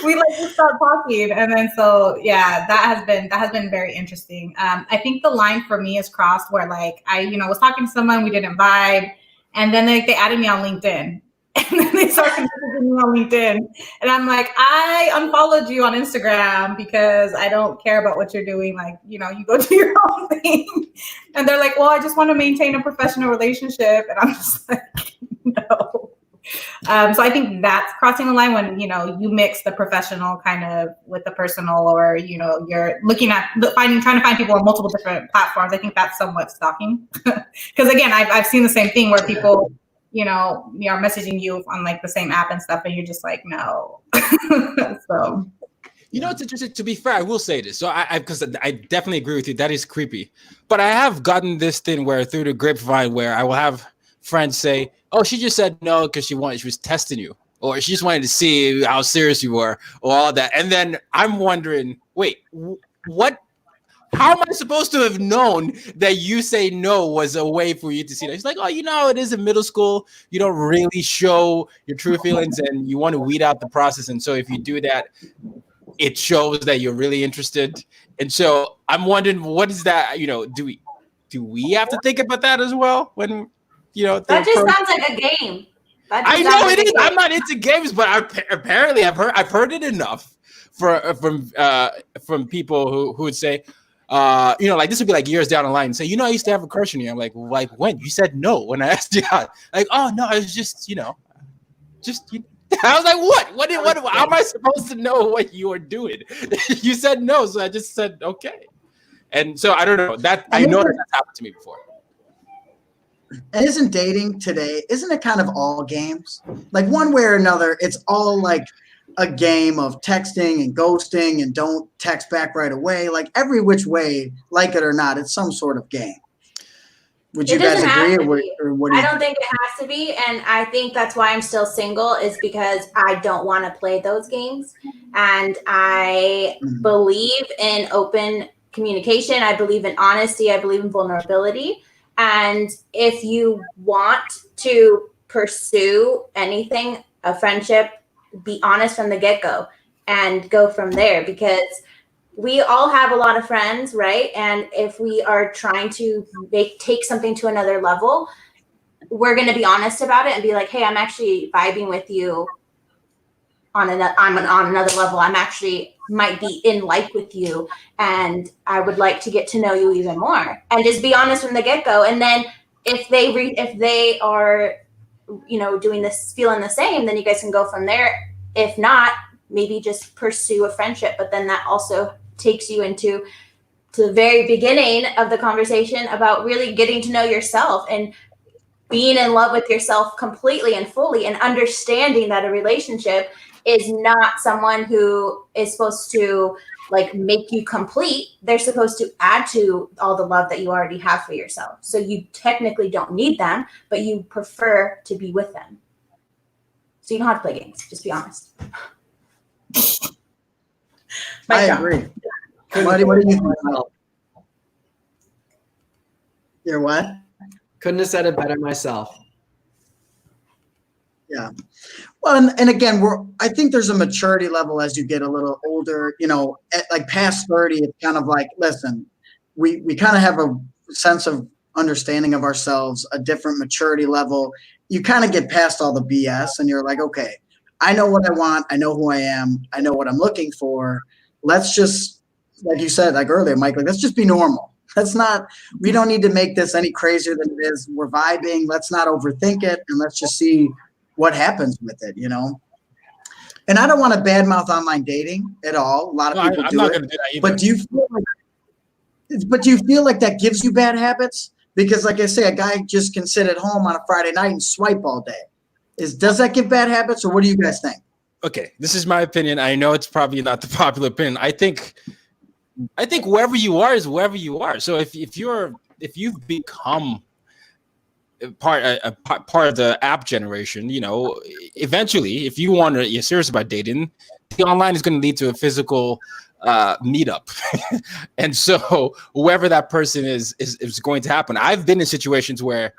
E: We like just start talking, and then so yeah, that has been very interesting. I think the line for me is crossed where like I was talking to someone, we didn't vibe. And then they added me on LinkedIn. And then they started messaging me on LinkedIn. And I'm like, I unfollowed you on Instagram because I don't care about what you're doing. Like, you go do your own thing. And they're like, well, I just want to maintain a professional relationship. And I'm just like, no. So I think that's crossing the line when, you mix the professional kind of with the personal, or, you're looking at trying to find people on multiple different platforms. I think that's somewhat stalking. Because again, I've seen the same thing where people, are messaging you on like the same app and stuff, and you're just like, no. So.
D: It's interesting. To be fair, I will say this. So because I definitely agree with you. That is creepy. But I have gotten this thing where through the grapevine where I will have friends say, oh, she just said no because she was testing you, or she just wanted to see how serious you were, or all that. And then I'm wondering, wait, what? How am I supposed to have known that you say no was a way for you to see that? It's like, oh, it is in middle school. You don't really show your true feelings, and you want to weed out the process. And so if you do that, it shows that you're really interested. And so I'm wondering, what is that? Do we have to think about that as well when?
F: That just sounds like a game.
D: I know it is. I'm not into games, but apparently I've heard it enough from people who would say, like this would be like years down the line and say, I used to have a crush on you. I'm like when? You said no when I asked you out. Like, oh no, I was just, I was like, what? How am I supposed to know what you are doing? You said no, so I just said okay. And so I don't know that I know that's happened to me before.
B: And isn't dating today, isn't it kind of all games? Like one way or another, it's all like a game of texting and ghosting and don't text back right away. Like every which way, like it or not, it's some sort of game. Would you guys agree? Or what do you
F: I don't think it has to be. And I think that's why I'm still single, is because I don't want to play those games. And I believe in open communication. I believe in honesty. I believe in vulnerability. And if you want to pursue anything, a friendship, be honest from the get-go and go from there, because we all have a lot of friends, right? And if we are trying to take something to another level, we're going to be honest about it and be like, hey, I'm actually vibing with you on another level. I'm actually might be in like with you, and I would like to get to know you even more, and just be honest from the get-go. And then if they are doing this, feeling the same, then you guys can go from there. If not, maybe just pursue a friendship. But then that also takes you to the very beginning of the conversation about really getting to know yourself and being in love with yourself completely and fully, and understanding that a relationship is not someone who is supposed to like make you complete. They're supposed to add to all the love that you already have for yourself. So you technically don't need them, but you prefer to be with them. So you don't have to play games. Just be honest.
B: I agree. What do you think? You're what?
G: Couldn't have said it better myself.
B: Yeah. Well, and again, I think there's a maturity level as you get a little older, like past 30, it's kind of like, listen, we kind of have a sense of understanding of ourselves, a different maturity level. You kind of get past all the BS and you're like, okay, I know what I want. I know who I am. I know what I'm looking for. Let's just, like you said, like earlier, Mike, let's just be normal. We don't need to make this any crazier than it is. We're vibing. Let's not overthink it. And let's just see what happens with it, And I don't want to badmouth online dating at all. A lot of people do it. Do that either. But do you feel like that gives you bad habits? Because like I say, a guy just can sit at home on a Friday night and swipe all day. Does that give bad habits, or what do you guys think?
D: Okay, this is my opinion. I know it's probably not the popular opinion. I think wherever you are is wherever you are. So if you've become part of the app generation, you know, eventually, if you're serious about dating, the online is going to lead to a physical meetup. And so whoever that person is going to happen. I've been in situations where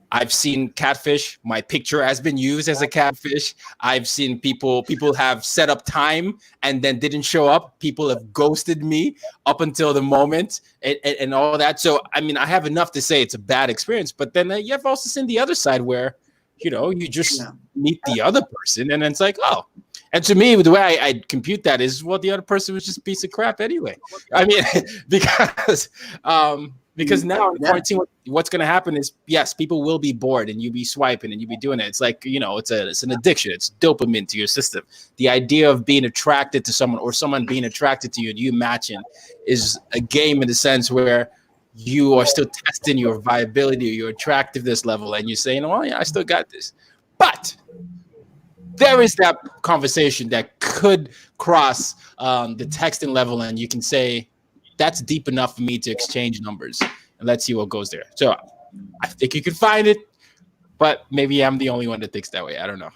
D: I've seen catfish. My picture has been used as a catfish. I've seen people have set up time and then didn't show up. People have ghosted me up until the moment and all that. So, I mean, I have enough to say it's a bad experience, but then you have also seen the other side where, you know, you just meet the other person and then it's like, oh. And to me, the way I compute that is, well, the other person was just a piece of crap anyway. I mean, because now in quarantine, what's going to happen is, yes, people will be bored and you'll be swiping and you'll be doing it. It's like, you know, it's an addiction. It's dopamine to your system. The idea of being attracted to someone or someone being attracted to you and you matching is a game in the sense where you are still testing your viability or your attractiveness level and you're saying, oh, yeah, I still got this. But there is that conversation that could cross the texting level and you can say, that's deep enough for me to exchange numbers and let's see what goes there. So I think you can find it, but maybe I'm the only one that thinks that way. I don't know.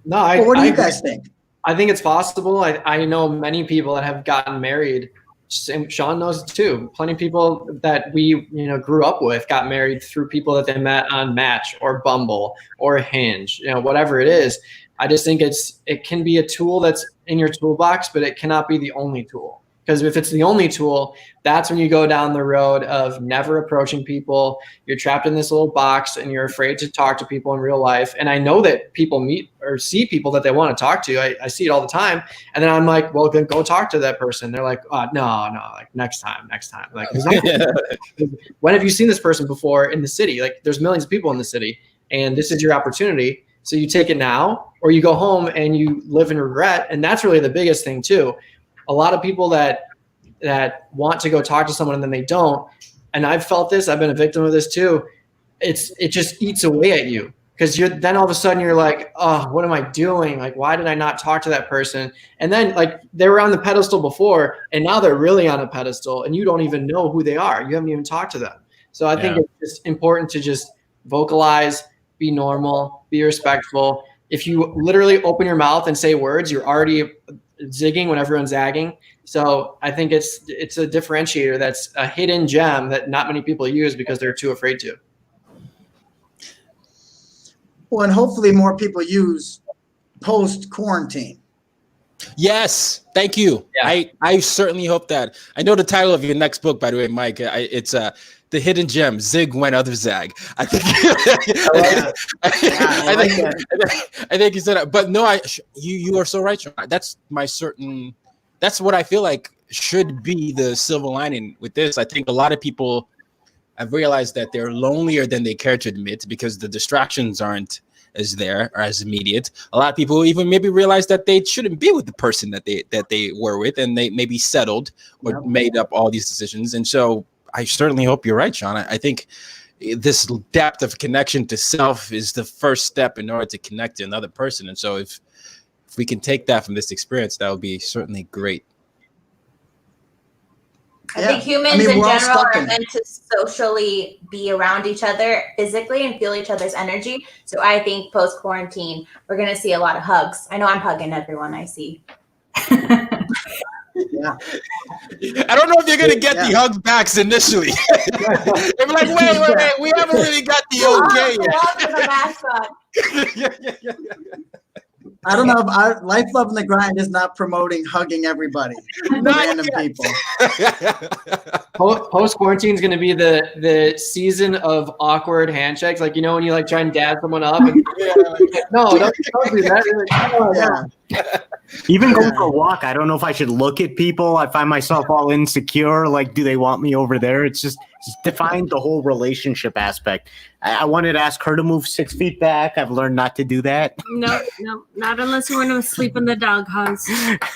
G: No,
B: what do you guys think?
G: I think it's possible. I know many people that have gotten married. Sean knows it too. Plenty of people that we grew up with got married through people that they met on Match or Bumble or Hinge, whatever it is. I just think it can be a tool that's in your toolbox, but it cannot be the only tool. Because if it's the only tool, that's when you go down the road of never approaching people. You're trapped in this little box and you're afraid to talk to people in real life. And I know that people meet or see people that they want to talk to. I see it all the time. And then I'm like, well, then go talk to that person. They're like, oh, no, like next time. Like, when have you seen this person before in the city? Like there's millions of people in the city and this is your opportunity. So you take it now or you go home and you live in regret. And that's really the biggest thing too. A lot of people that want to go talk to someone and then they don't, and I've felt this, I've been a victim of this too. It just eats away at you because then all of a sudden you're like, oh, what am I doing? Like, why did I not talk to that person? And then like they were on the pedestal before and now they're really on a pedestal and you don't even know who they are. You haven't even talked to them. So I think it's just important to just vocalize, be normal, be respectful. If you literally open your mouth and say words, you're already zigging when everyone's zagging. So I think it's a differentiator that's a hidden gem that not many people use because they're too afraid to.
B: Well, and hopefully more people use post-quarantine.
D: Yes, thank you. Yeah. I certainly hope that. I know the title of your next book, by the way, Mike. It's The Hidden Gem, Zig When Others Zag. I think I think you said that. But no, you are so right, Sean. That's what I feel like should be the silver lining with this. I think a lot of people have realized that they're lonelier than they care to admit because the distractions aren't as there or as immediate. A lot of people even maybe realize that they shouldn't be with the person that they were with and they maybe settled or made up all these decisions. And so I certainly hope you're right, Sean. I think this depth of connection to self is the first step in order to connect to another person. And so if we can take that from this experience, that would be certainly great.
F: I think humans in general are meant to socially be around each other physically and feel each other's energy. So I think post-quarantine, we're going to see a lot of hugs. I know I'm hugging everyone I see.
B: Yeah.
D: I don't know if you're gonna get the hugs backs initially. They're like, wait, we haven't really got the okay yet.
B: I don't know if Life, Love, and the Grind is not promoting hugging everybody, random people.
G: Post quarantine is going to be the season of awkward handshakes. Like, when you like try and dab someone up. And, no, don't do that.
A: Even going for a walk, I don't know if I should look at people. I find myself all insecure. Like, do they want me over there? It's just define the whole relationship aspect. I wanted to ask her to move 6 feet back. I've learned not to do that.
C: No, not unless you want to sleep in the doghouse.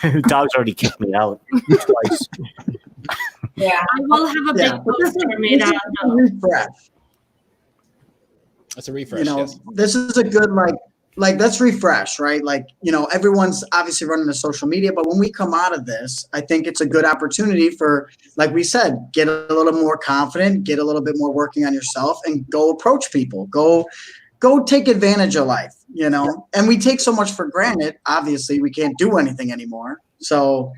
A: The dog's already kicked me out twice.
C: Yeah, I will have a big poster made out of
B: refresh.
D: That's a refresh.
B: This is a good like, let's refresh, right? Like, everyone's obviously running the social media, but when we come out of this, I think it's a good opportunity for, like we said, get a little more confident, get a little bit more working on yourself, and go approach people. Go take advantage of life, And we take so much for granted. Obviously, we can't do anything anymore, so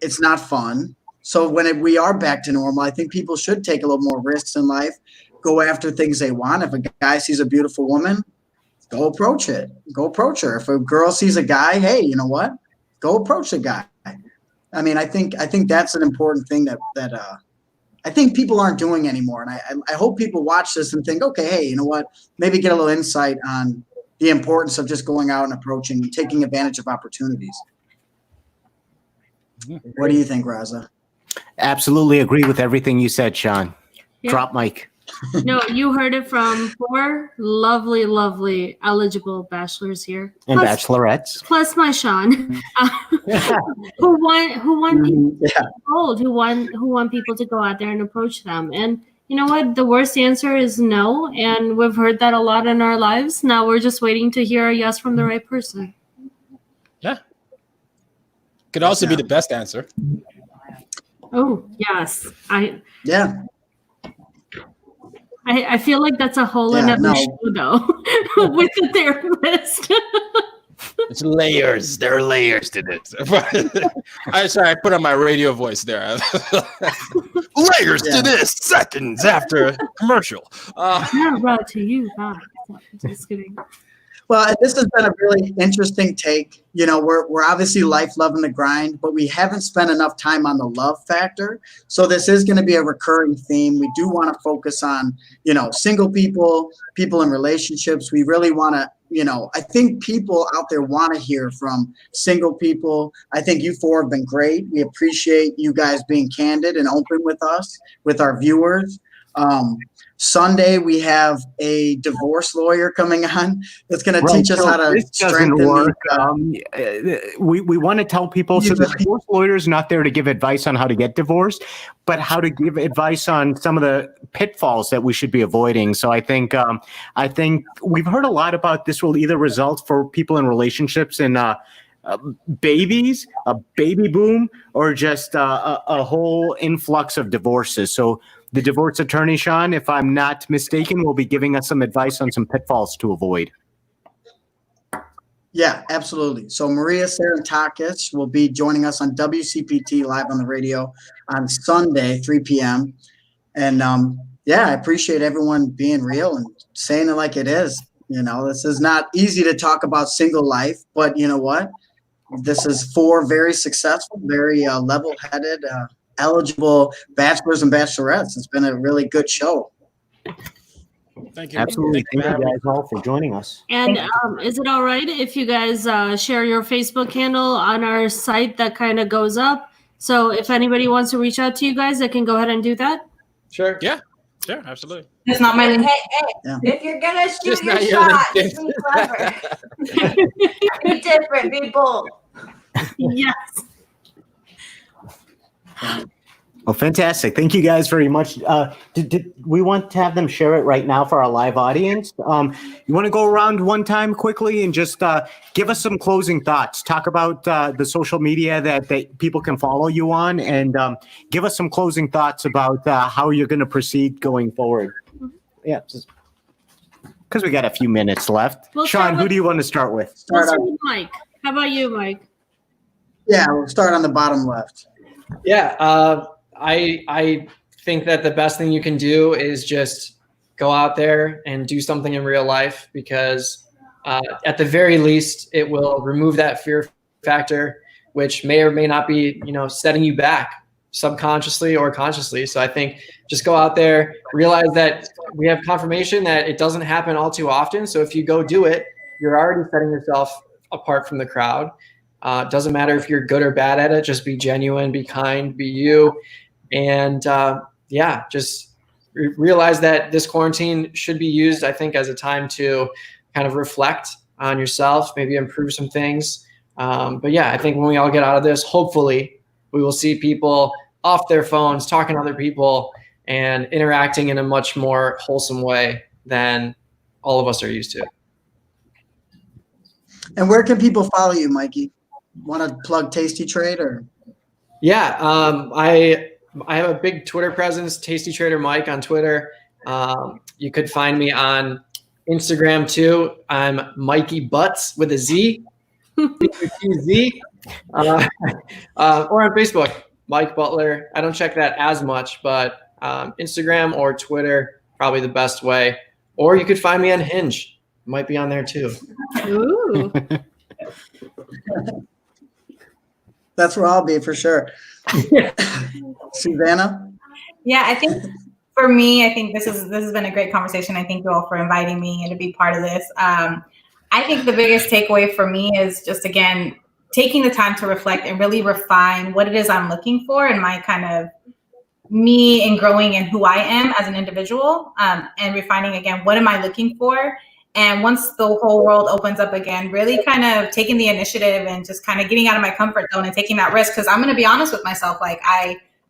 B: it's not fun. So when we are back to normal, I think people should take a little more risks in life, go after things they want. If a guy sees a beautiful woman, go approach it. Go approach her. If a girl sees a guy, hey, you know what? Go approach the guy. I mean, I think that's an important thing that I think people aren't doing anymore. And I hope people watch this and think, okay, hey, you know what? Maybe get a little insight on the importance of just going out and approaching and taking advantage of opportunities. What do you think, Raza?
A: Absolutely agree with everything you said, Sean.
C: Yeah.
A: Drop mic.
C: No, you heard it from 4 lovely, lovely eligible bachelors here.
A: And bachelorettes.
C: Plus my Sean, who want people bold, who want people to go out there and approach them. And you know what? The worst answer is no, and we've heard that a lot in our lives. Now we're just waiting to hear a yes from the right person.
D: Yeah. Could also be the best answer.
C: Oh yes,
B: Yeah.
C: I feel like that's a whole another show though, with the therapist.
D: It's layers. There are layers to this. I put on my radio voice there. Layers to this. Seconds after commercial.
C: Not brought to you by. Just kidding.
B: Well, this has been a really interesting take. We're obviously life, loving the grind, but we haven't spent enough time on the love factor. So this is going to be a recurring theme. We do want to focus on, single people in relationships. We really want to, I think people out there want to hear from single people. I think you 4 have been great. We appreciate you guys being candid and open with us, with our viewers. Sunday, we have a divorce lawyer coming on that's going to teach us how to strengthen
A: work. We want to tell people, so the divorce lawyer is not there to give advice on how to get divorced, but how to give advice on some of the pitfalls that we should be avoiding. So I think we've heard a lot about this will either result for people in relationships in babies, a baby boom, or just a whole influx of divorces. So the divorce attorney, Sean, if I'm not mistaken, will be giving us some advice on some pitfalls to avoid.
B: Yeah, absolutely. So Maria Sarantakis will be joining us on WCPT live on the radio on Sunday, 3 p.m. And I appreciate everyone being real and saying it like it is. This is not easy to talk about single life, but you know what? This is 4 very successful, very level-headed, eligible bachelors and bachelorettes. It's been a really good show.
D: Thank you.
A: Absolutely. Thank you guys all for joining us.
C: And is it all right if you guys share your Facebook handle on our site that kind of goes up? So if anybody wants to reach out to you guys, they can go ahead and do that?
G: Sure.
D: Yeah. Sure, absolutely.
E: It's not my
F: Hey,
E: link.
F: if you're gonna shoot
D: Just
F: your
D: not your
F: shot,
D: LinkedIn.
F: be clever. Be different. Be bold.
C: Yes.
A: Well, fantastic. Thank you guys very much. Did we want to have them share it right now for our live audience? You want to go around one time quickly and just give us some closing thoughts. Talk about the social media that people can follow you on, and give us some closing thoughts about how you're going to proceed going forward. Yeah, because we got a few minutes left.
C: We'll
A: Sean, who do you want to start with?
C: Let's start with Mike. How about you, Mike?
B: Yeah, we'll start on the bottom left.
G: Yeah, I think that the best thing you can do is just go out there and do something in real life, because at the very least, it will remove that fear factor, which may or may not be, setting you back subconsciously or consciously. So I think just go out there, realize that we have confirmation that it doesn't happen all too often. So if you go do it, you're already setting yourself apart from the crowd. Doesn't matter if you're good or bad at it. Just be genuine, be kind, be you. And just realize that this quarantine should be used, I think, as a time to kind of reflect on yourself, maybe improve some things. I think when we all get out of this, hopefully we will see people off their phones, talking to other people, and interacting in a much more wholesome way than all of us are used to.
B: And where can people follow you, Mikey? Want to plug Tasty Trade or?
G: Yeah, I have a big Twitter presence, Tasty Trader Mike on Twitter. You could find me on Instagram too. I'm Mikey Butts with a Z, Z, or on Facebook, Mike Butler. I don't check that as much, but Instagram or Twitter probably the best way. Or you could find me on Hinge. Might be on there too.
C: Ooh.
B: That's where I'll be for sure. Susanna?
E: Yeah, I think for me, I think this has been a great conversation. I thank you all for inviting me and to be part of this. I think the biggest takeaway for me is just, again, taking the time to reflect and really refine what it is I'm looking for and my kind of me and growing in who I am as an individual, and refining, again, what am I looking for? And once the whole world opens up again, really kind of taking the initiative and just kind of getting out of my comfort zone and taking that risk. Because I'm going to be honest with myself, like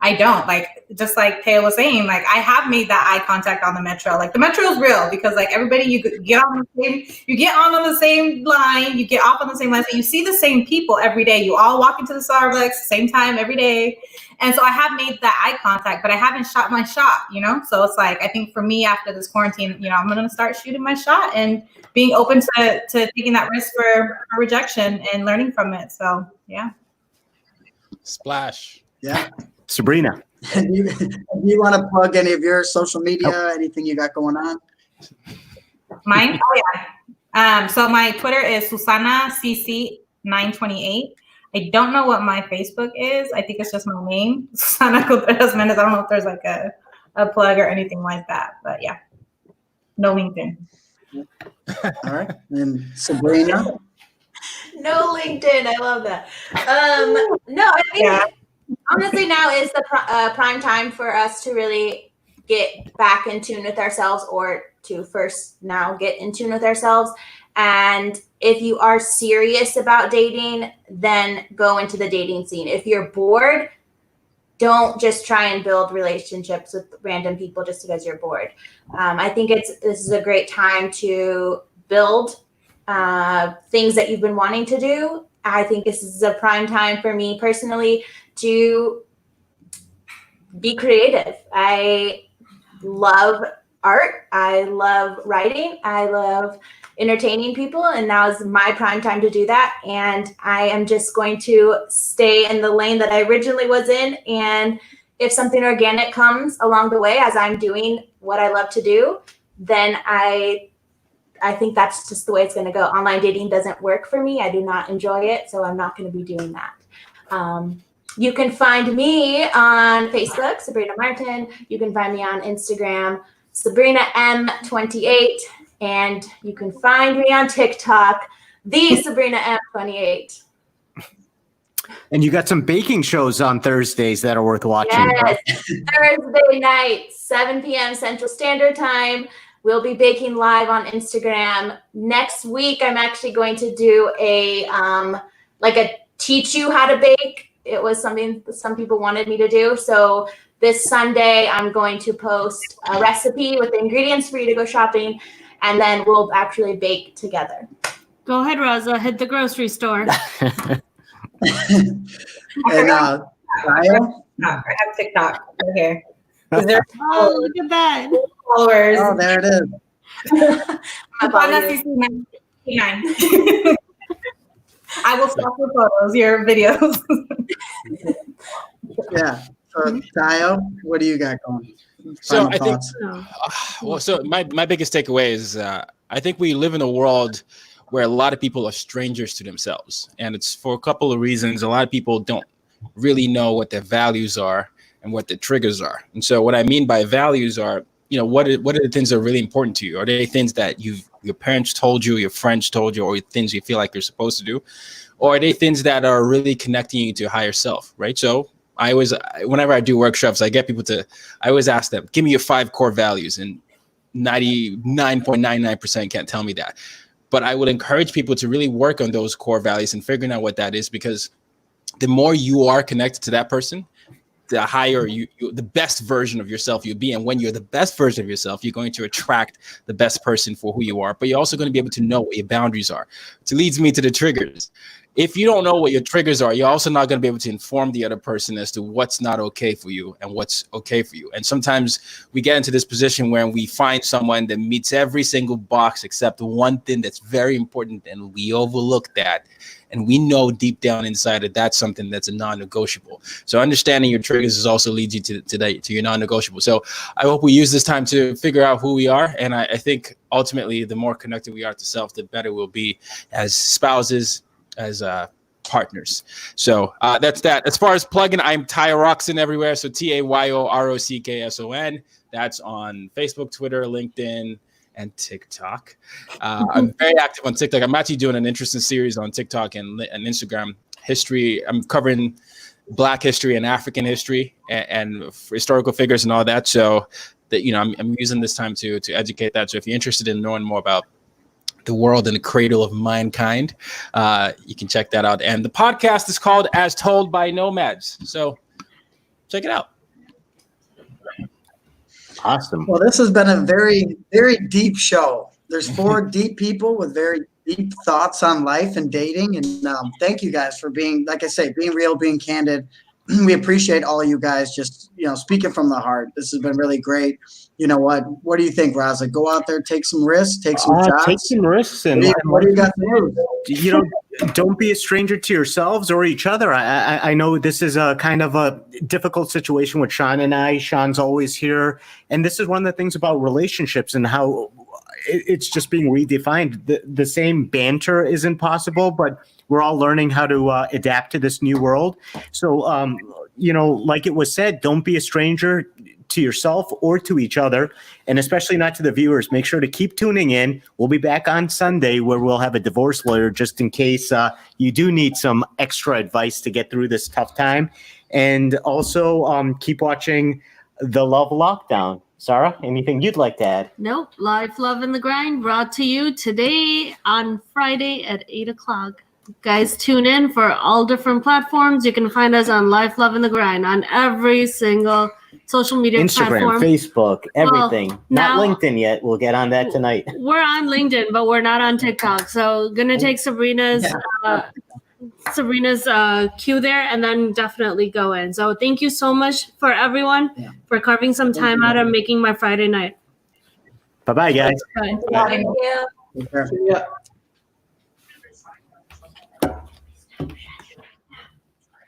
E: I don't, like, just like Taya was saying, like, I have made that eye contact on the metro. Like, the metro is real because, like, everybody, you get on the same line, you get off on the same line, so you see the same people every day. You all walk into the Starbucks same time every day. And so I have made that eye contact, but I haven't shot my shot, you know? So it's like, I think for me after this quarantine, you know, I'm going to start shooting my shot and being open to taking that risk for rejection and learning from it. So, yeah.
D: Splash.
B: Yeah.
A: Sabrina.
B: Do you want to plug any of your social media, anything you got going on?
E: Mine? Oh, yeah. So my Twitter is Susana CC928. I don't know what my Facebook is. I think it's just my name, Susana Contreras Mendez. I don't know if there's like a plug or anything like that, but yeah, no LinkedIn.
B: All right. And Sabrina?
F: No LinkedIn. I love that. No, I think honestly now is the prime time for us to really get back in tune with ourselves, or to first now get in tune with ourselves. And if you are serious about dating, then go into the dating scene. If you're bored, don't just try and build relationships with random people just because you're bored. I think this is a great time to build things that you've been wanting to do. I think this is a prime time for me personally to be creative. I love art. I love writing. I love entertaining people, and now is my prime time to do that. And I am just going to stay in the lane that I originally was in. And if something organic comes along the way as I'm doing what I love to do, then I think that's just the way it's going to go. Online dating doesn't work for me. I do not enjoy it, so I'm not going to be doing that. You can find me on Facebook, Sabrina Martin. You can find me on Instagram, Sabrina M28. And you can find me on TikTok, the Sabrina M28.
A: And you got some baking shows on Thursdays that are worth watching.
F: Yes, Thursday night, 7 p.m. Central Standard Time. We'll be baking live on Instagram. Next week, I'm actually going to do a teach you how to bake. It was something some people wanted me to do. So this Sunday, I'm going to post a recipe with the ingredients for you to go shopping. And then we'll actually bake together.
C: Go ahead, Rosa. Hit the grocery store.
B: And
E: I have TikTok right here. Is there
C: Oh, look at that.
E: followers?
B: oh, there it is.
E: Susana CC9. I will stop your photos, your videos.
B: Yeah. So, Tayo, what do you got going?
D: So
B: Final
D: I think,
B: thoughts?
D: so my biggest takeaway is I think we live in a world where a lot of people are strangers to themselves. And it's for a couple of reasons. A lot of people don't really know what their values are and what their triggers are. And so what I mean by values are, you know, what are the things that are really important to you? Are they things that your parents told you, your friends told you, or things you feel like you're supposed to do? Or are they things that are really connecting you to your higher self, right? So whenever I do workshops, I always ask them, give me your 5 core values, and 99.99% can't tell me that. But I would encourage people to really work on those core values and figuring out what that is, because the more you are connected to that person, the higher the best version of yourself you'll be. And when you're the best version of yourself, you're going to attract the best person for who you are, but you're also going to be able to know what your boundaries are. Which leads me to the triggers. If you don't know what your triggers are, you're also not going to be able to inform the other person as to what's not okay for you and what's okay for you. And sometimes we get into this position where we find someone that meets every single box except one thing that's very important, and we overlook that. And we know deep down inside that that's something that's a non-negotiable. So understanding your triggers is also leads you to your non-negotiable. So I hope we use this time to figure out who we are. And I think ultimately, the more connected we are to self, the better we'll be as spouses, as partners. So that's that. As far as plugging, I'm Tayorockson everywhere. So TAYOROCKSON. That's on Facebook, Twitter, LinkedIn, and TikTok. I'm very active on TikTok. I'm actually doing an interesting series on TikTok and Instagram history. I'm covering Black history and African history and historical figures and all that. So that, you know, I'm using this time to educate that. So if you're interested in knowing more about the world and the cradle of mankind, you can check that out. And the podcast is called As Told by Nomads. So check it out.
A: Awesome.
B: Well, this has been a very, very deep show. There's 4 deep people with very deep thoughts on life and dating. And thank you guys for being, like I say, being real, being candid. We appreciate all of you guys just, you know, speaking from the heart. This has been really great. You know what? What do you think, Raza? Go out there, take some risks, take some shots.
A: Take some risks, and
B: what do you got to lose?
A: You know, don't be a stranger to yourselves or each other. I know this is a kind of a difficult situation with Sean and I. Sean's always here, and this is one of the things about relationships and how it's just being redefined. The same banter isn't possible, but we're all learning how to adapt to this new world. So, you know, like it was said, don't be a stranger to yourself or to each other, and especially not to the viewers. Make sure to keep tuning in. We'll be back on Sunday where we'll have a divorce lawyer just in case you do need some extra advice to get through this tough time. And also keep watching The Love Lockdown. Sarah, anything you'd like to add?
C: Nope. Life, Love, and the Grind brought to you today on Friday at 8 o'clock. Guys, tune in for all different platforms. You can find us on Life, Love, and the Grind on every single social media
A: Instagram,
C: platform.
A: Facebook, everything.
C: Well,
A: not
C: now-
A: LinkedIn yet. We'll get on that tonight.
C: We're on LinkedIn, but we're not on TikTok. So gonna take Sabrina's cue there, and then definitely go in. So thank you so much for everyone for carving some time out and making my Friday night.
A: Bye-bye, guys.
C: Bye.
F: Thank you.
B: Okay.
G: Yeah.